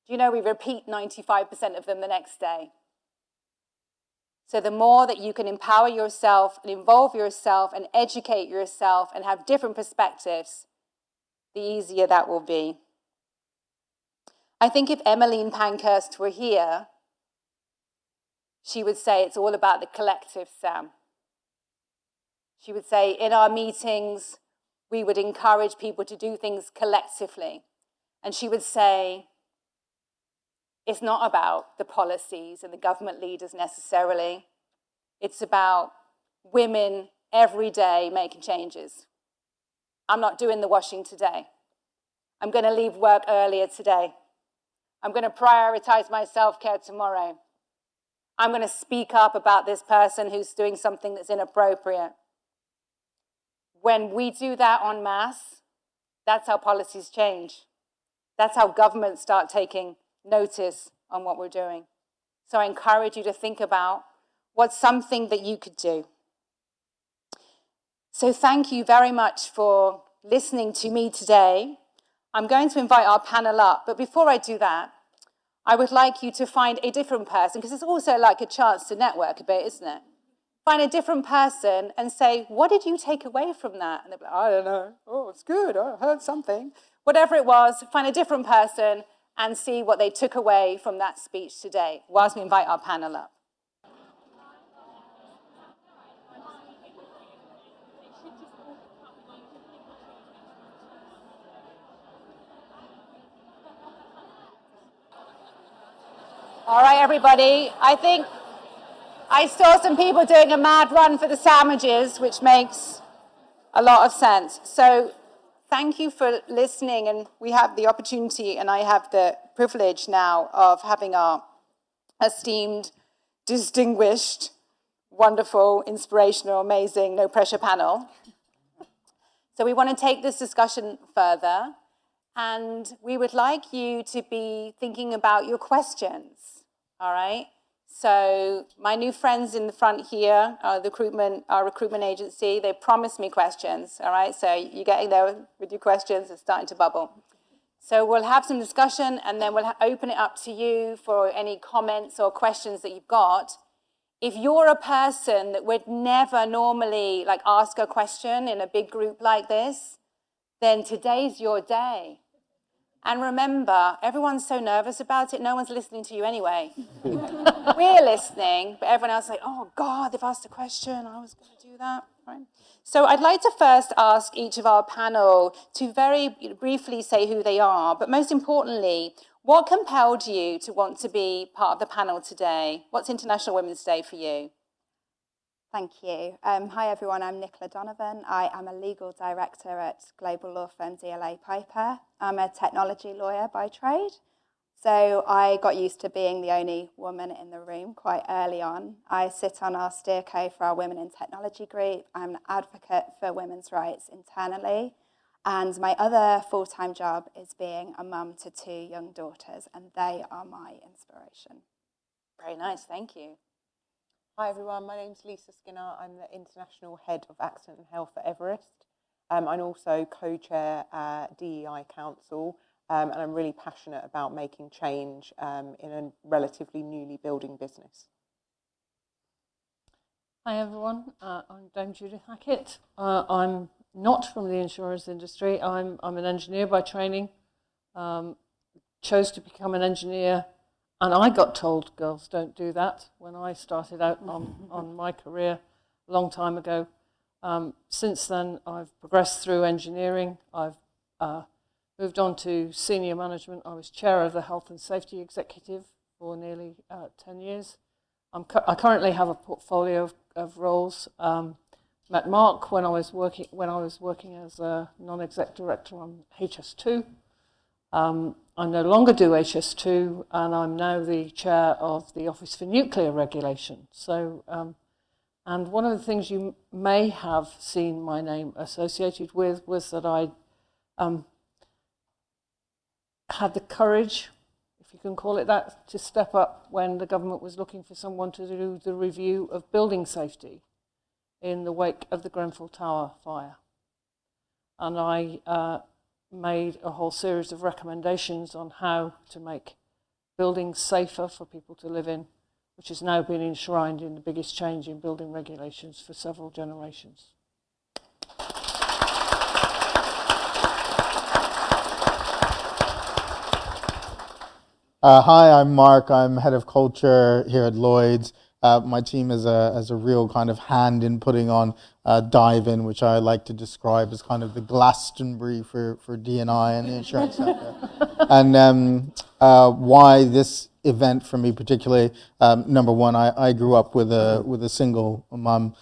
do you know we repeat 95% of them the next day? So the more that you can empower yourself and involve yourself and educate yourself and have different perspectives, the easier that will be. I think if Emmeline Pankhurst were here, she would say it's all about the collective, Sam. She would say in our meetings, we would encourage people to do things collectively. And she would say, it's not about the policies and the government leaders necessarily. It's about women every day making changes. I'm not doing the washing today. I'm going to leave work earlier today. I'm going to prioritize my self-care tomorrow. I'm going to speak up about this person who's doing something that's inappropriate. When we do that en masse, that's how policies change. That's how governments start taking notice on what we're doing. So I encourage you to think about what's something that you could do. So thank you very much for listening to me today. I'm going to invite our panel up, but before I do that, I would like you to find a different person, because it's also like a chance to network a bit, isn't it? Find a different person and say, what did you take away from that? And they'll be like, I don't know. Oh, it's good. I heard something. Whatever it was, find a different person and see what they took away from that speech today, whilst we invite our panel up. All right, everybody. I think I saw some people doing a mad run for the sandwiches, which makes a lot of sense. So thank you for listening, and we have the opportunity, and I have the privilege now of having our esteemed, distinguished, wonderful, inspirational, amazing, no-pressure panel. So we want to take this discussion further, and we would like you to be thinking about your questions, all right? So my new friends in the front here, our recruitment agency, they promised me questions, all right? So you're getting there with your questions, it's starting to bubble. So we'll have some discussion, and then we'll open it up to you for any comments or questions that you've got. If you're a person that would never normally ask a question in a big group like this, then today's your day. And remember, everyone's so nervous about it, no one's listening to you anyway. We're listening, but everyone else is like, oh God, they've asked a question, I was going to do that. Right? So I'd like to first ask each of our panel to very briefly say who they are, but most importantly, what compelled you to want to be part of the panel today? What's International Women's Day for you? Thank you. Hi, everyone. I'm Nichola Donovan. I am a legal director at global law firm DLA Piper. I'm a technology lawyer by trade. So I got used to being the only woman in the room quite early on. I sit on our steerco for our Women in Technology group. I'm an advocate for women's rights internally. And my other full-time job is being a mum to 2 young daughters, and they are my inspiration. Very nice, thank you. Hi everyone, my name's Lisa Skinner. I'm the International Head of Accident and Health at Everest. I'm also co-chair at DEI Council, and I'm really passionate about making change in a relatively newly building business. Hi everyone, I'm Dame Judith Hackitt. I'm not from the insurance industry. I'm an engineer by training. Chose to become an engineer. And I got told, girls, don't do that, when I started out on my career a long time ago. Since then, I've progressed through engineering. I've moved on to senior management. I was chair of the Health and Safety Executive for nearly 10 years. I currently have a portfolio of roles, met Mark when I was working as a non-exec director on HS2. I no longer do HS2, and I'm now the chair of the Office for Nuclear Regulation. So, and one of the things you may have seen my name associated with was that I had the courage, if you can call it that, to step up when the government was looking for someone to do the review of building safety in the wake of the Grenfell Tower fire. And I made a whole series of recommendations on how to make buildings safer for people to live in, which has now been enshrined in the biggest change in building regulations for several generations. Hi, I'm Mark. I'm head of culture here at Lloyd's. My team has a real kind of hand in putting on Dive In, which I like to describe as kind of the Glastonbury for D&I and the insurance sector. And why this event for me particularly? Number one, I grew up with a single mum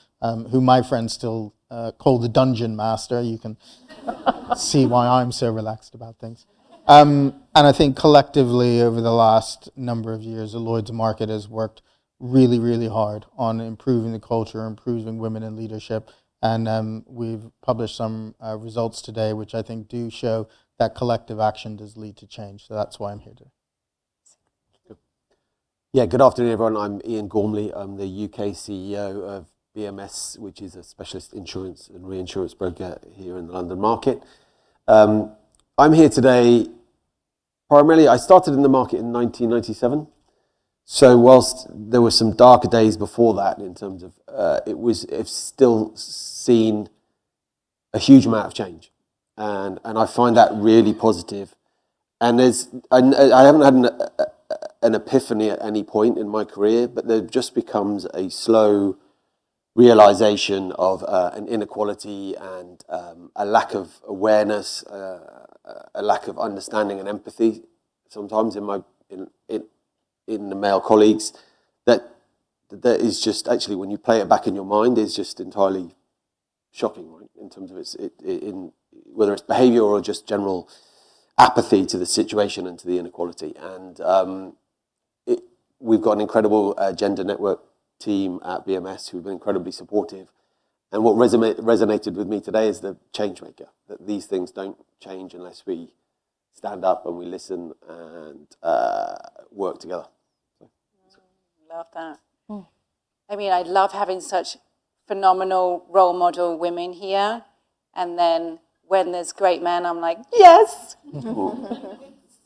who my friends still call the Dungeon Master. You can see why I'm so relaxed about things. And I think collectively over the last number of years, the Lloyd's market has worked really, really hard on improving the culture, improving women in leadership. And we've published some results today, which I think do show that collective action does lead to change. So that's why I'm here today. Yeah, good afternoon, everyone. I'm Ian Gormley. I'm the UK CEO of BMS, which is a specialist insurance and reinsurance broker here in the London market. I'm here today, primarily, I started in the market in 1997. So whilst there were some darker days before that in terms of, it's still seen a huge amount of change. And I find that really positive. And I haven't had an epiphany at any point in my career, but there just becomes a slow realization of an inequality and a lack of awareness, a lack of understanding and empathy sometimes in the male colleagues that is just actually, when you play it back in your mind, is just entirely shocking, right? In terms of whether it's behaviour or just general apathy to the situation and to the inequality. And we've got an incredible gender network team at BMS who've been incredibly supportive. And what resonated with me today is the change maker, that these things don't change unless we stand up and we listen and work together. Love that. I mean, I love having such phenomenal role model women here. And then when there's great men, I'm like, yes, it's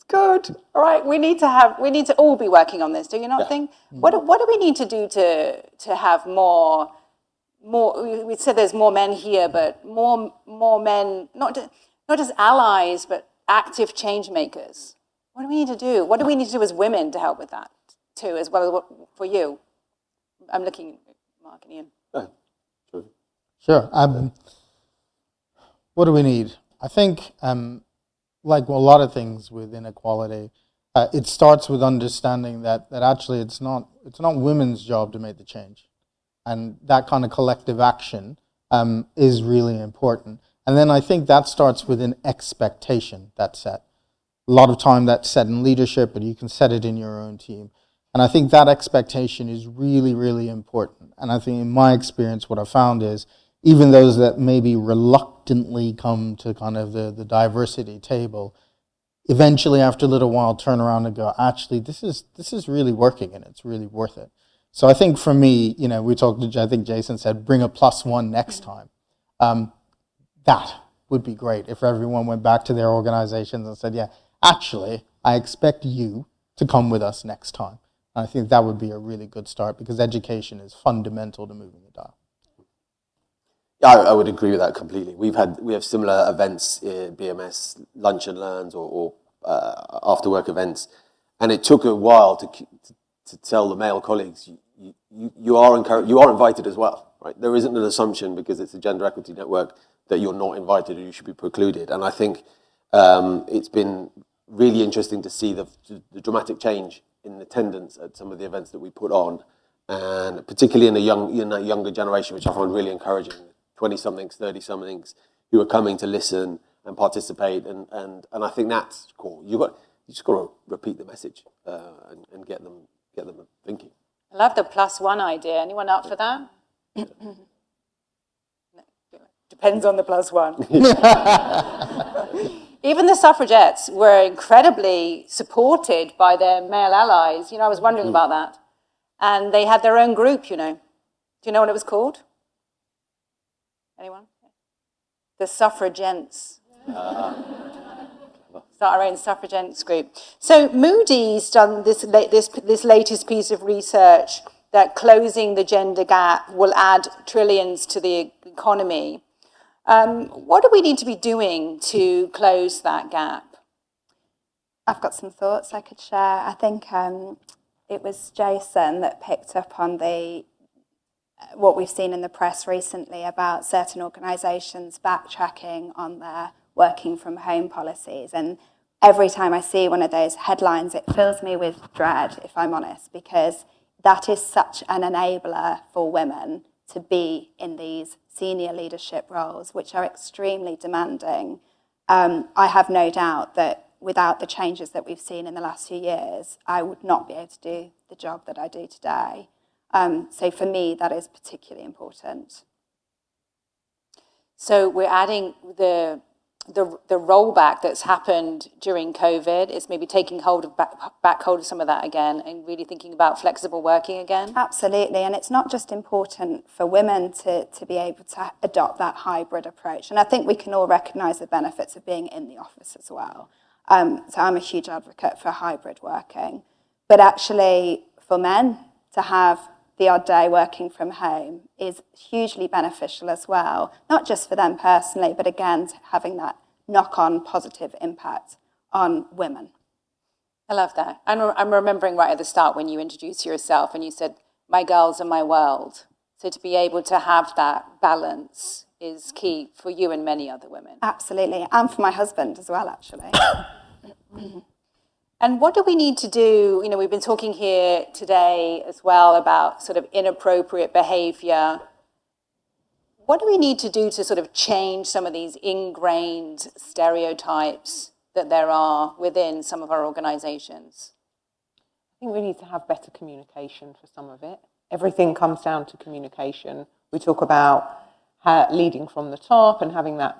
good. All right, we need to all be working on this. Do you not think? What do we need to do to have more? We said there's more men here, but more men, not just allies, but active change makers. What do we need to do? What do we need to do as women to help with that too, as well as what, for you? I'm looking at Mark and Ian. Sure. What do we need? I think, like a lot of things with inequality, it starts with understanding that actually it's not women's job to make the change, and that kind of collective action is really important. And then I think that starts with an expectation that's set. A lot of time that's set in leadership, but you can set it in your own team. And I think that expectation is really, really important. And I think in my experience, what I found is even those that maybe reluctantly come to kind of the diversity table, eventually after a little while turn around and go, actually, this is really working and it's really worth it. So I think for me, we talked to, I think Jason said, bring a +1 next time. That would be great if everyone went back to their organizations and said, yeah, actually, I expect you to come with us next time. And I think that would be a really good start because education is fundamental to moving the dial. Yeah, I would agree with that completely. We have similar events, BMS lunch and learns or after work events, and it took a while to tell the male colleagues you are invited as well, right? There isn't an assumption because it's a gender equity network that you're not invited or you should be precluded. And I think it's been really interesting to see the dramatic change in attendance at some of the events that we put on, and particularly in a younger generation, which I find really encouraging. 20-somethings, 30-somethings who are coming to listen and participate, and I think that's cool. You just got to repeat the message and get them thinking. I love the +1 idea. Anyone up for that? Depends on the +1. Even the suffragettes were incredibly supported by their male allies. I was wondering about that. And they had their own group, Do you know what it was called? Anyone? The suffragettes. Start our own suffragettes group. So Moody's done this latest piece of research that closing the gender gap will add trillions to the economy. What do we need to be doing to close that gap? I've got some thoughts I could share. I think it was Jason that picked up on what we've seen in the press recently about certain organisations backtracking on their working from home policies. And every time I see one of those headlines, it fills me with dread, if I'm honest, because that is such an enabler for women to be in these senior leadership roles, which are extremely demanding. I have no doubt that without the changes that we've seen in the last few years, I would not be able to do the job that I do today. So for me, that is particularly important. So we're adding the rollback that's happened during COVID. Is maybe taking back hold of some of that again and really thinking about flexible working again? Absolutely, and it's not just important for women to be able to adopt that hybrid approach. And I think we can all recognise the benefits of being in the office as well. So I'm a huge advocate for hybrid working. But actually, for men to have the odd day working from home is hugely beneficial as well, not just for them personally, but again, having that knock-on positive impact on women. I love that. I'm remembering right at the start when you introduced yourself and you said, my girls are my world. So to be able to have that balance is key for you and many other women. Absolutely, and for my husband as well, actually. And what do we need to do? We've been talking here today as well about sort of inappropriate behaviour. What do we need to do to sort of change some of these ingrained stereotypes that there are within some of our organisations? I think we need to have better communication for some of it. Everything comes down to communication. We talk about leading from the top and having that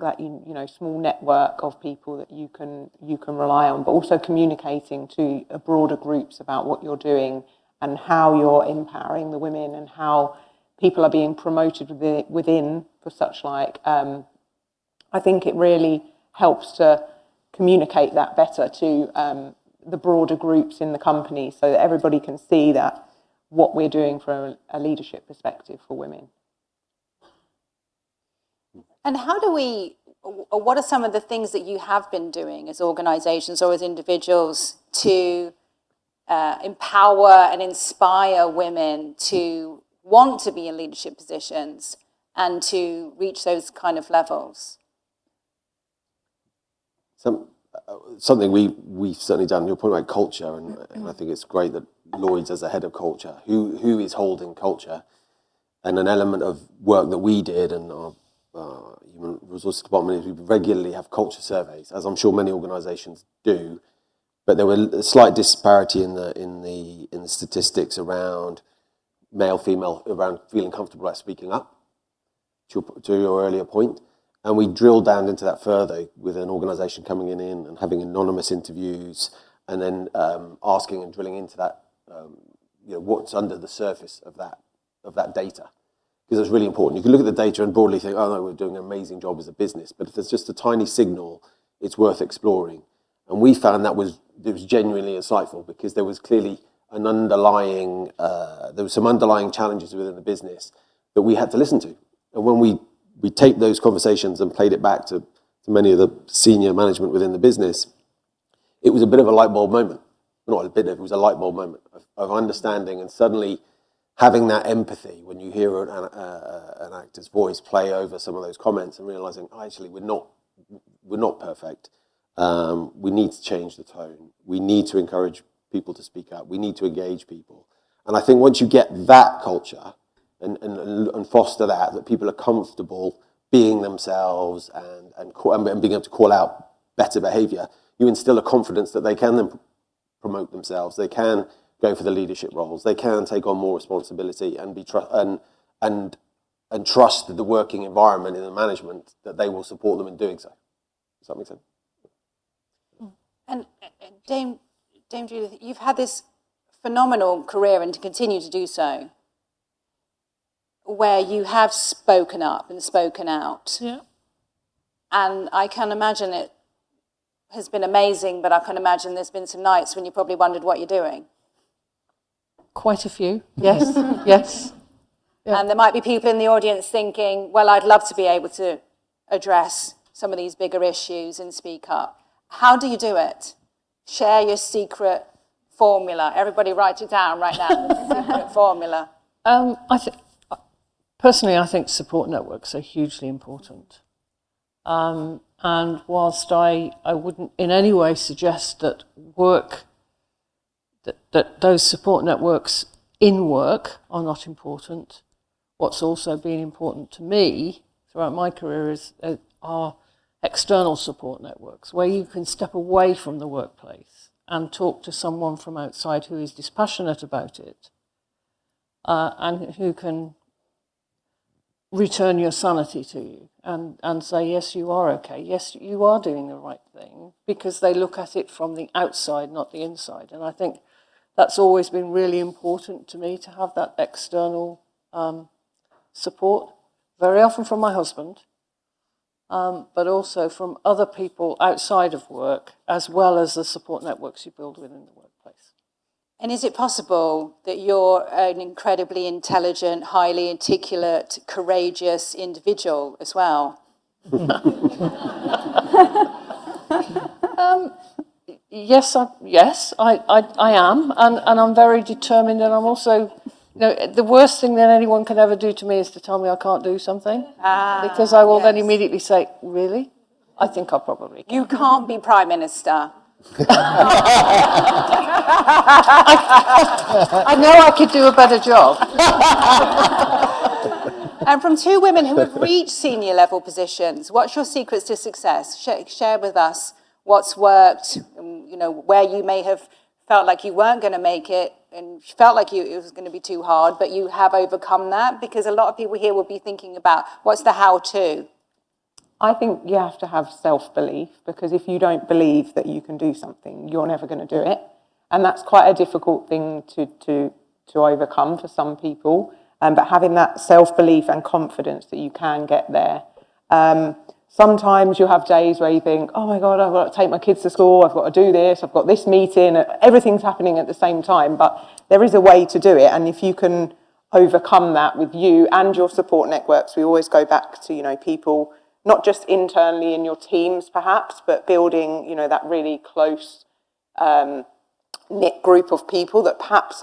small network of people that you can rely on, but also communicating to broader groups about what you're doing and how you're empowering the women and how people are being promoted within for such I think it really helps to communicate that better to the broader groups in the company so that everybody can see that what we're doing from a leadership perspective for women. And what are some of the things that you have been doing as organisations or as individuals to empower and inspire women to want to be in leadership positions and to reach those kind of levels? Something we've certainly done, your point about culture, and I think it's great that Lloyd's as a head of culture, who is holding culture, and an element of work that we did and our Human Resources Department is we regularly have culture surveys, as I'm sure many organisations do, but there were a slight disparity in the statistics around male, female, around feeling comfortable at speaking up, to your earlier point. And we drilled down into that further with an organisation coming in and having anonymous interviews and then asking and drilling into that, what's under the surface of that data. Because it's really important. You can look at the data and broadly think, oh no, we're doing an amazing job as a business. But if there's just a tiny signal, it's worth exploring. And we found it was genuinely insightful because there was clearly an underlying, there were some underlying challenges within the business that we had to listen to. And when we taped those conversations and played it back to many of the senior management within the business, it was a bit of a light bulb moment. Not a bit of, it was a light bulb moment of understanding and suddenly having that empathy when you hear an actor's voice play over some of those comments and realizing, actually, we're not perfect. We need to change the tone. We need to encourage people to speak up. We need to engage people. And I think once you get that culture and foster that people are comfortable being themselves and being able to call out better behaviour, you instill a confidence that they can then promote themselves. They can go for the leadership roles. They can take on more responsibility and and trust the working environment in the management that they will support them in doing so. Does that make sense? And Dame Judith, you've had this phenomenal career and to continue to do so, where you have spoken up and spoken out. Yeah. And I can imagine it has been amazing, but I can imagine there's been some nights when you probably wondered what you're doing. Quite a few, yes, yes. Yeah. And there might be people in the audience thinking, well, I'd love to be able to address some of these bigger issues and speak up. How do you do it? Share your secret formula. Everybody write it down right now, the secret formula. Personally, I think support networks are hugely important. And whilst I wouldn't in any way suggest that that those support networks in work are not important, what's also been important to me throughout my career are external support networks, where you can step away from the workplace and talk to someone from outside who is dispassionate about it, and who can return your sanity to you and say, yes, you are okay, yes, you are doing the right thing, because they look at it from the outside, not the inside. And I think that's always been really important to me, to have that external support, very often from my husband, but also from other people outside of work, as well as the support networks you build within the workplace. And is it possible that you're an incredibly intelligent, highly articulate, courageous individual as well? Yes, I am, and I'm very determined, and I'm also, the worst thing that anyone can ever do to me is to tell me I can't do something, because I will then immediately say, really? I think I probably can. You can't be Prime Minister. I know I could do a better job. And from two women who have reached senior level positions, what's your secrets to success? Share with us what's worked, where you may have felt like you weren't going to make it and felt like it was going to be too hard, but you have overcome that, because a lot of people here will be thinking about what's the how-to. I think you have to have self-belief, because if you don't believe that you can do something, you're never going to do it. And that's quite a difficult thing to overcome for some people. But having that self-belief and confidence that you can get there. Sometimes you have days where you think, oh my God, I've got to take my kids to school, I've got to do this, I've got this meeting, everything's happening at the same time. But there is a way to do it. And if you can overcome that with you and your support networks, we always go back to, people, not just internally in your teams perhaps, but building, that really close knit group of people that perhaps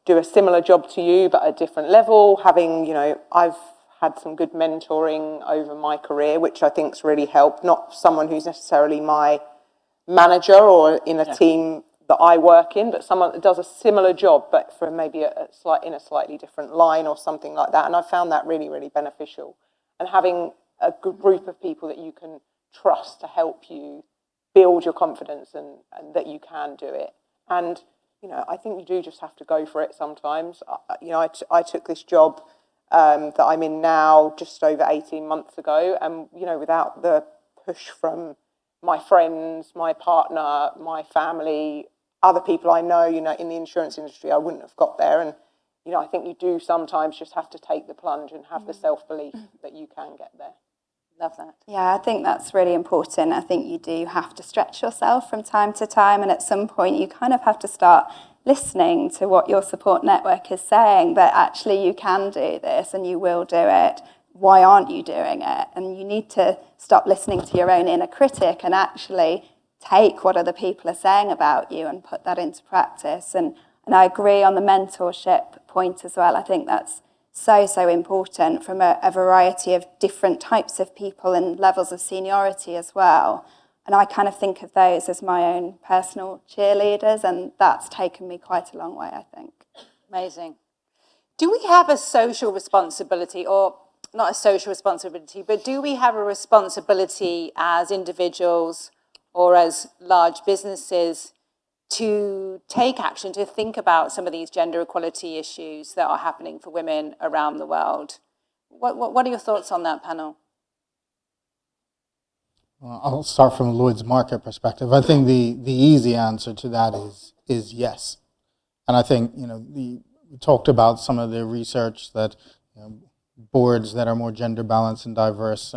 do a similar job to you but at a different level. Having, I've had some good mentoring over my career, which I think's really helped. Not someone who's necessarily my manager or in a team that I work in, but someone that does a similar job but for maybe in a slightly different line or something like that. And I found that really, really beneficial. And having a good group of people that you can trust to help you build your confidence and that you can do it. And, I think you do just have to go for it sometimes. I took this job that I'm in now just over 18 months ago, and, without the push from my friends, my partner, my family, other people I know, in the insurance industry, I wouldn't have got there. And, I think you do sometimes just have to take the plunge and have the self-belief that you can get there. Love that. Yeah, I think that's really important. I think you do have to stretch yourself from time to time, and at some point you kind of have to start listening to what your support network is saying, that actually you can do this and you will do it. Why aren't you doing it? And you need to stop listening to your own inner critic and actually take what other people are saying about you and put that into practice. And I agree on the mentorship point as well. I think that's so important from a variety of different types of people and levels of seniority as well. And I kind of think of those as my own personal cheerleaders, and that's taken me quite a long way, I think. Amazing. Do we have a social responsibility, or not a social responsibility, but do we have a responsibility as individuals or as large businesses to take action, to think about some of these gender equality issues that are happening for women around the world? What are your thoughts on that, panel? Well, I'll start from Lloyd's market perspective. I think the easy answer to that is yes. And I think, we talked about some of the research that boards that are more gender balanced and diverse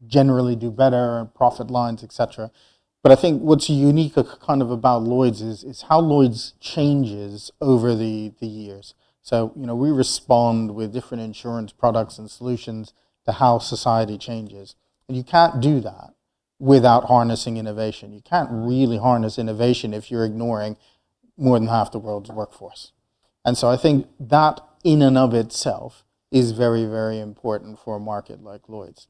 generally do better, profit lines, etc. But I think what's unique kind of about Lloyd's is how Lloyd's changes over the years. So, we respond with different insurance products and solutions to how society changes. And you can't do that without harnessing innovation. You can't really harness innovation if you're ignoring more than half the world's workforce. And so I think that in and of itself is very, very important for a market like Lloyd's.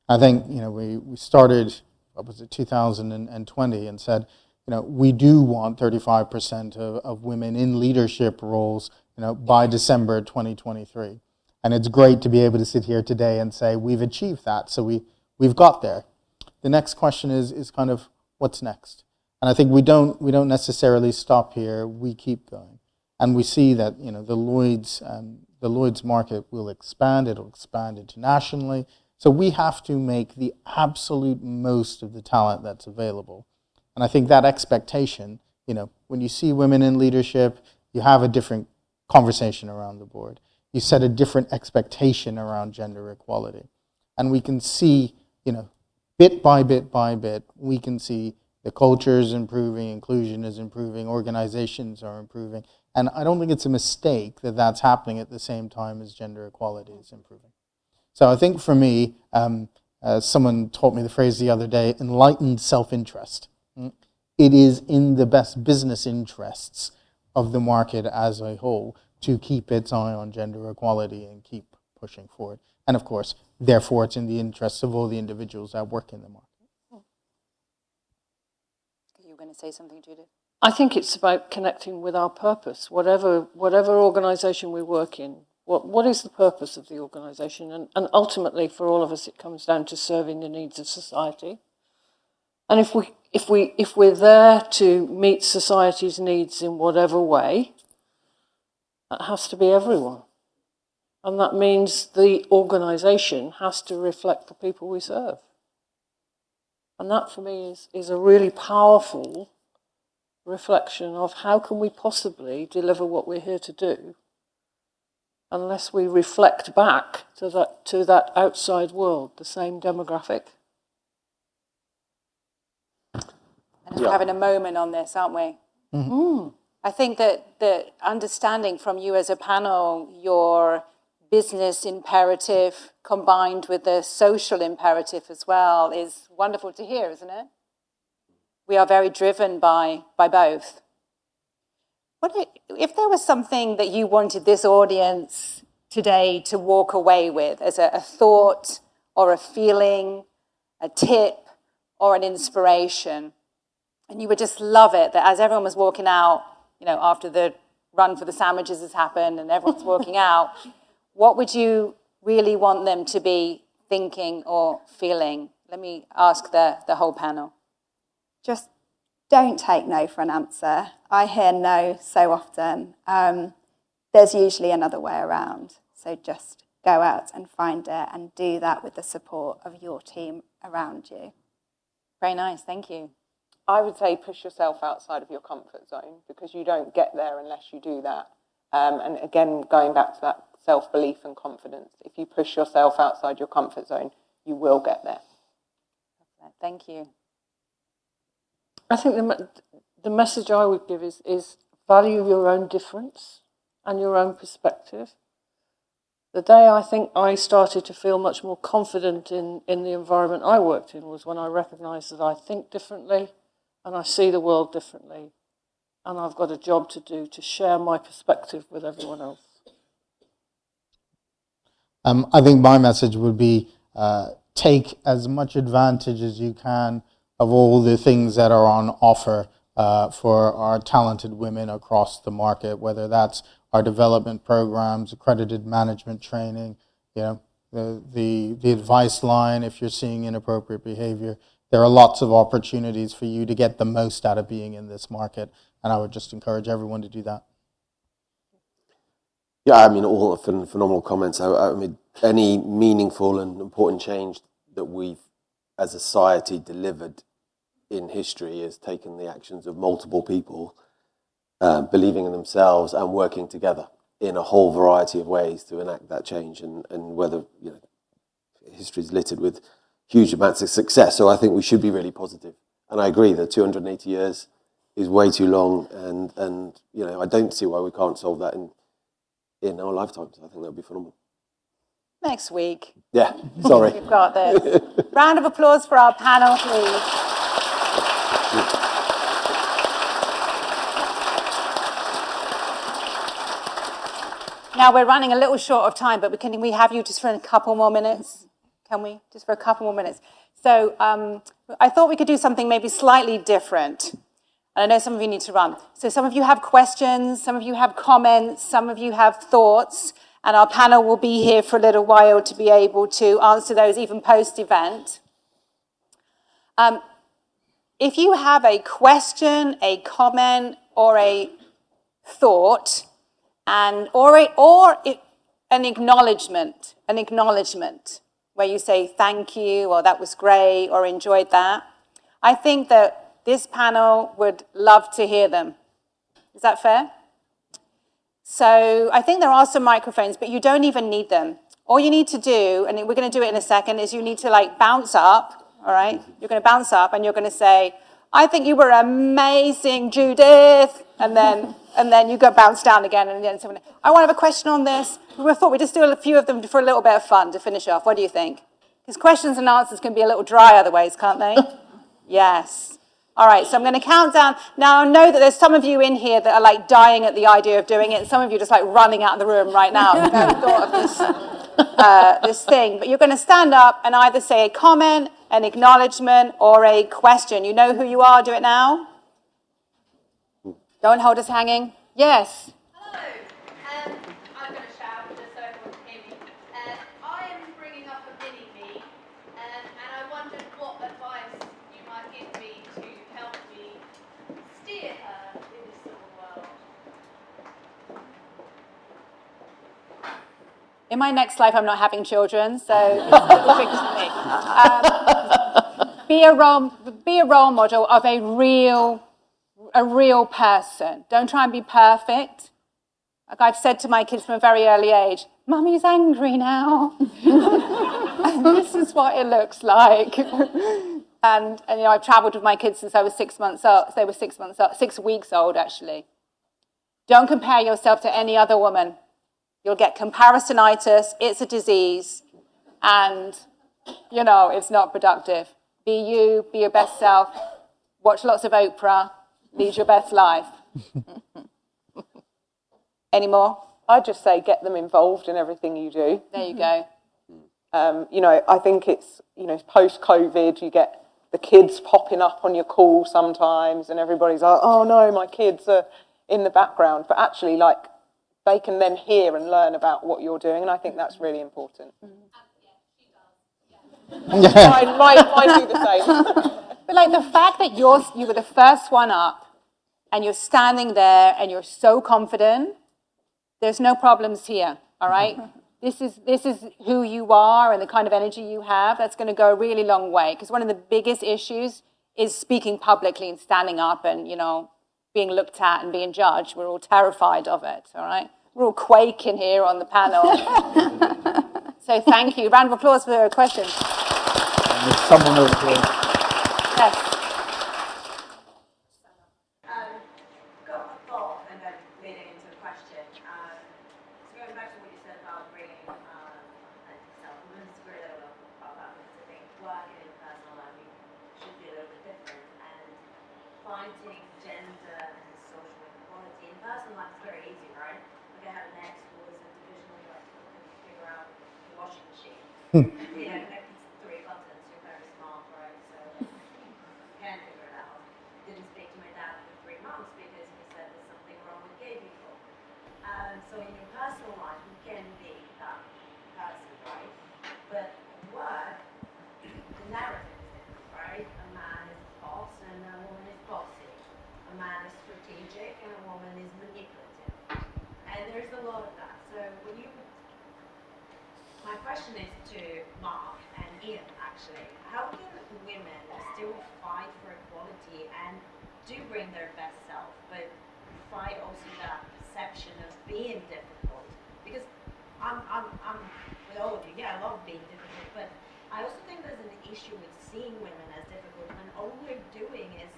I think, we started, 2020 and said, we do want 35% of women in leadership roles, by December 2023. And it's great to be able to sit here today and say we've achieved that. So we've got there. The next question is kind of what's next? And I think we don't necessarily stop here. We keep going. And we see that, the Lloyd's market will expand. It'll expand internationally. So we have to make the absolute most of the talent that's available. And I think that expectation, when you see women in leadership, you have a different conversation around the board. You set a different expectation around gender equality. And we can see, bit by bit by bit, we can see the culture is improving, inclusion is improving, organizations are improving. And I don't think it's a mistake that that's happening at the same time as gender equality is improving. So I think for me, someone taught me the phrase the other day, enlightened self-interest. It is in the best business interests of the market as a whole to keep its eye on gender equality and keep pushing forward. And of course, therefore, it's in the interests of all the individuals that work in the market. You were going to say something, Judith? I think it's about connecting with our purpose, whatever organisation we work in. What is the purpose of the organisation? And ultimately, for all of us, it comes down to serving the needs of society. And if we're there to meet society's needs in whatever way, that has to be everyone. And that means the organisation has to reflect the people we serve. And that, for me, is a really powerful reflection of how can we possibly deliver what we're here to do unless we reflect back to that outside world, the same demographic. And we're having a moment on this, aren't we? Mm-hmm. I think that the understanding from you as a panel, your business imperative combined with the social imperative as well is wonderful to hear, isn't it? We are very driven by both. If there was something that you wanted this audience today to walk away with as a thought or a feeling, a tip or an inspiration, and you would just love it that as everyone was walking out, after the run for the sandwiches has happened and everyone's walking out, what would you really want them to be thinking or feeling? Let me ask the whole panel. Just don't take no for an answer. I hear no so often. There's usually another way around. So just go out and find it and do that with the support of your team around you. Very nice, thank you. I would say push yourself outside of your comfort zone because you don't get there unless you do that. And again, going back to that self-belief and confidence, if you push yourself outside your comfort zone, you will get there. Thank you. I think the message I would give is value your own difference and your own perspective. The day I think I started to feel much more confident in the environment I worked in was when I recognised that I think differently and I see the world differently, and I've got a job to do to share my perspective with everyone else. I think my message would be take as much advantage as you can of all the things that are on offer for our talented women across the market, whether that's our development programs, accredited management training, the advice line if you're seeing inappropriate behavior. There are lots of opportunities for you to get the most out of being in this market, and I would just encourage everyone to do that. Yeah, I mean, all phenomenal comments. I mean, any meaningful and important change that we've, as a society, delivered in history has taken the actions of multiple people believing in themselves and working together in a whole variety of ways to enact that change. And whether, you know, history is littered with huge amounts of success. So I think we should be really positive. And I agree that 280 years is way too long. And you know, I don't see why we can't solve that in our lifetimes. I think that would be phenomenal. Next week. Yeah, sorry. We've got this. Round of applause for our panel, please. Now we're running a little short of time, but can we have you just for a couple more minutes? Can we? Just for a couple more minutes. So I thought we could do something maybe slightly different. And I know some of you need to run. So some of you have questions, some of you have comments, some of you have thoughts, and our panel will be here for a little while to be able to answer those even post-event. If you have a question, a comment, or a thought, or an acknowledgement, where you say thank you, or that was great, or enjoyed that, I think that this panel would love to hear them. Is that fair? So I think there are some microphones, but you don't even need them. All you need to do, and we're going to do it in a second, is you need to like bounce up, all right? You're going to bounce up and you're going to say, I think you were amazing, Judith. And then you go bounce down again. And then someone, I want to have a question on this. We thought we'd just do a few of them for a little bit of fun to finish off. What do you think? Because questions and answers can be a little dry otherwise, can't they? Yes. All right, so I'm going to count down. Now, I know that there's some of you in here that are like dying at the idea of doing it, and some of you are just like running out of the room right now. You've never thought of this thing. But you're going to stand up and either say a comment, an acknowledgement, or a question. You know who you are. Do it now. Don't hold us hanging. Yes. Hello. I'm going to shout just so everyone can hear me. I am bringing up a mini-me, and I wondered what advice you might give me to help me steer her in this sort of world. In my next life, I'm not having children, so it's a little tricky for me. Be a role model of a real person. Don't try and be perfect. Like I've said to my kids from a very early age, Mummy's angry now. And this is what it looks like. And you know, I've travelled with my kids since I was 6 months old. They were 6 weeks old, actually. Don't compare yourself to any other woman. You'll get comparisonitis. It's a disease. And, you know, it's not productive. Be you, be your best self. Watch lots of Oprah. Lead your best life. Any more? I'd just say get them involved in everything you do. There you go. You know, I think it's, you know, post-COVID, you get the kids popping up on your call sometimes and everybody's like, oh no, my kids are in the background. But actually, like, they can then hear and learn about what you're doing. And I think that's really important. Mine do the same. But like the fact that you were the first one up and you're standing there and you're so confident, there's no problems here, all right? This is who you are and the kind of energy you have. That's going to go a really long way, because one of the biggest issues is speaking publicly and standing up and, you know, being looked at and being judged. We're all terrified of it, all right? We're all quaking here on the panel. So thank you. Round of applause for the question. There's someone over here. Yes. Got a thought and then leading into a question. So going back to what you said about bringing self-women's spirit about that, because I think working in personal life should be a little bit different, and finding gender and social inequality in personal life is very easy, right? Like I had an ex who was a divisional like couldn't figure out the washing machine. You know, connected to 3 buttons, you're very smart, right? So you can figure it out. Didn't speak to my dad for 3 months because he said there's something wrong with gay people. So in your personal life, you can be that person, right? woman is manipulative. And there's a lot of that. So my question is to Mark and Ian, actually. How can women still fight for equality and do bring their best self, but fight also that perception of being difficult? Because I'm with all of you, yeah, I love being difficult, but I also think there's an issue with seeing women as difficult when all we're doing is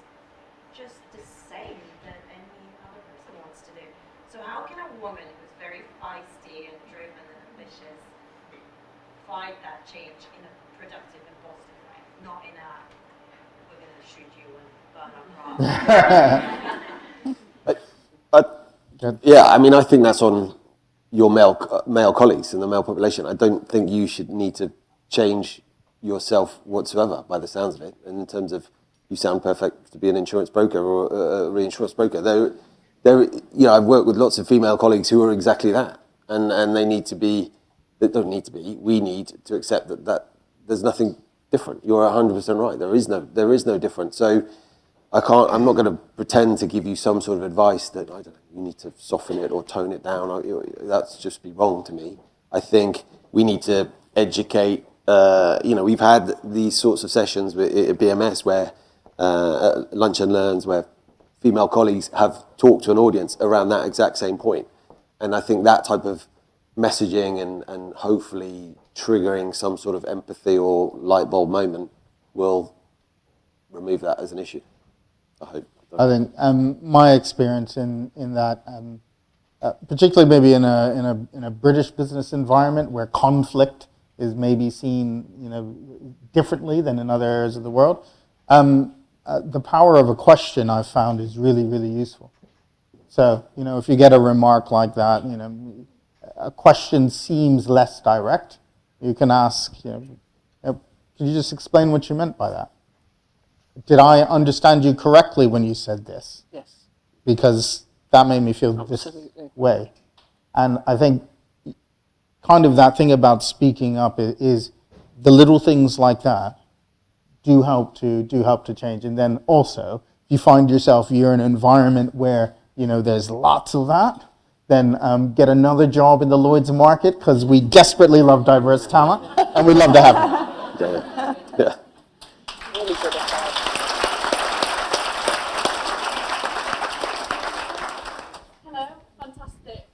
just the same that any other person wants to do. So how can a woman who's very feisty and driven and ambitious fight that change in a productive and positive way, not in a we're going to shoot you and burn our crops? Yeah, I mean, I think that's on your male colleagues in the male population. I don't think you should need to change yourself whatsoever, by the sounds of it. And in terms of, you sound perfect to be an insurance broker or a reinsurance broker. I've worked with lots of female colleagues who are exactly that, and they need to be. They don't need to be. We need to accept that there's nothing different. You're 100% right. There is no difference. So I'm not going to pretend to give you some sort of advice that, I don't know, you need to soften it or tone it down. That's just be wrong to me. I think we need to educate. We've had these sorts of sessions at BMS where lunch and learns where female colleagues have talked to an audience around that exact same point. And I think that type of messaging and hopefully triggering some sort of empathy or light bulb moment will remove that as an issue. I hope. I think my experience in that, particularly maybe in a British business environment where conflict is maybe seen differently than in other areas of the world, the power of a question I've found is really, really useful. So if you get a remark like that, a question seems less direct. You can ask, can you just explain what you meant by that? Did I understand you correctly when you said this? Yes. Because that made me feel Absolutely. this way. And I think kind of that thing about speaking up is the little things like that do help to change. And then also, if you find yourself, you're in an environment where, there's lots of that, then get another job in the Lloyd's market, because we desperately love diverse talent, and we'd love to have you. Yeah. Hello, fantastic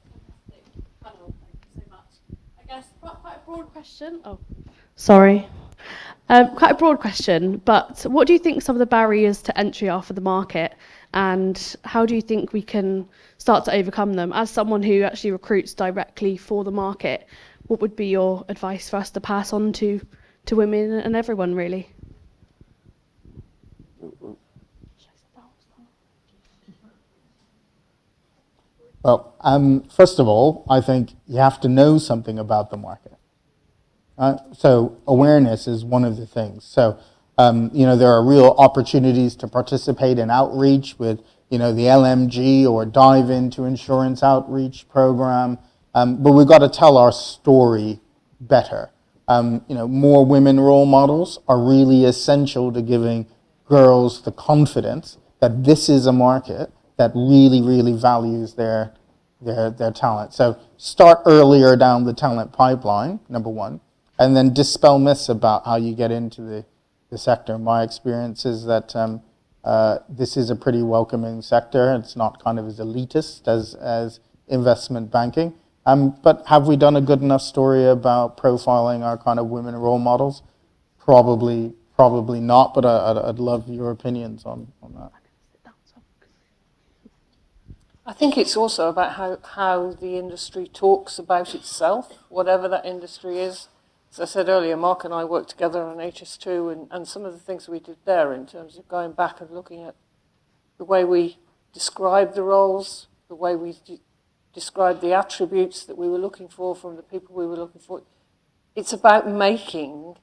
panel, thank you so much. I guess quite a broad question. Oh, sorry. Quite a broad question, but what do you think some of the barriers to entry are for the market, and how do you think we can start to overcome them? As someone who actually recruits directly for the market, what would be your advice for us to pass on to women and everyone, really? Well, first of all, I think you have to know something about the market. So awareness is one of the things. So, there are real opportunities to participate in outreach with, the LMG or Dive Into Insurance Outreach Program. But we've got to tell our story better. More women role models are really essential to giving girls the confidence that this is a market that really, really values their talent. So start earlier down the talent pipeline, number one, and then dispel myths about how you get into the sector. My experience is that this is a pretty welcoming sector. It's not kind of as elitist as investment banking. But have we done a good enough story about profiling our kind of women role models? Probably not, but I'd love your opinions on that. I think it's also about how the industry talks about itself, whatever that industry is. As I said earlier, Mark and I worked together on HS2 and some of the things we did there in terms of going back and looking at the way we described the roles, the way we described the attributes that we were looking for from the people we were looking for. It's about making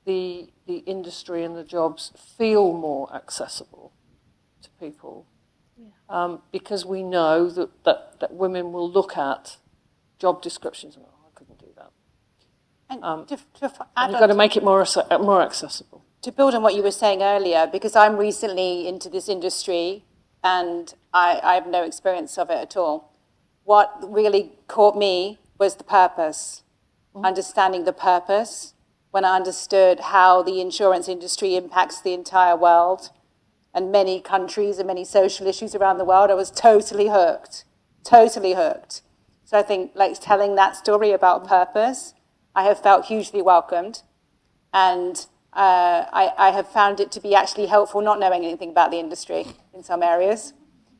the industry and the jobs feel more accessible to people. Because we know that women will look at job descriptions and I couldn't do that. And you've got to make it more accessible. To build on what you were saying earlier, because I'm recently into this industry and I have no experience of it at all. What really caught me was the purpose, understanding the purpose. When I understood how the insurance industry impacts the entire world and many countries and many social issues around the world, I was totally hooked, totally hooked. So I think like telling that story about purpose, I have felt hugely welcomed. And I have found it to be actually helpful not knowing anything about the industry in some areas,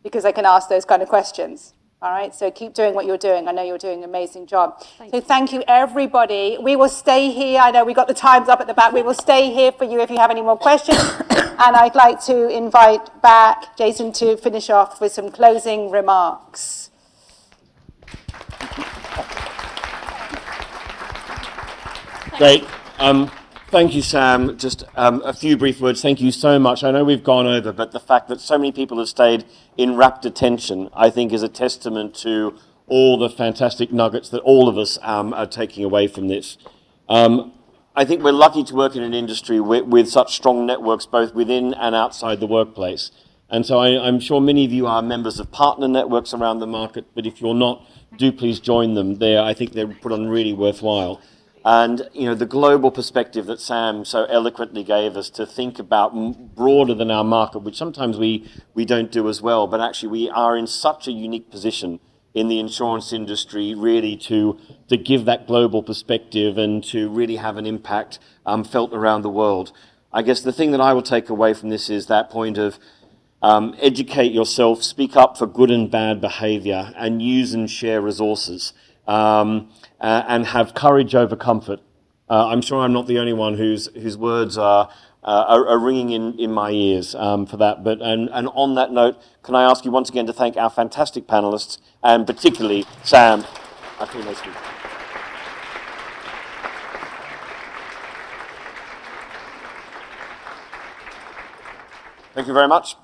because I can ask those kind of questions. All right, so keep doing what you're doing. I know you're doing an amazing job. Thank you, everybody. We will stay here. I know we got the times up at the back. We will stay here for you if you have any more questions. And I'd like to invite back Jason to finish off with some closing remarks. Great. Thank you, Sam. Just a few brief words. Thank you so much. I know we've gone over, but the fact that so many people have stayed in rapt attention, I think, is a testament to all the fantastic nuggets that all of us are taking away from this. I think we're lucky to work in an industry with such strong networks, both within and outside the workplace. And so I'm sure many of you are members of partner networks around the market, but if you're not, do please join them. I think they're put on really worthwhile. And, you know, the global perspective that Sam so eloquently gave us to think about broader than our market, which sometimes we don't do as well, but actually we are in such a unique position in the insurance industry really to give that global perspective and to really have an impact felt around the world. I guess the thing that I will take away from this is that point of educate yourself, speak up for good and bad behaviour, and use and share resources. And have courage over comfort. I'm sure I'm not the only one whose words are ringing in my ears for that. And on that note, can I ask you once again to thank our fantastic panellists, and particularly Sam, our keynote speaker. Thank you very much.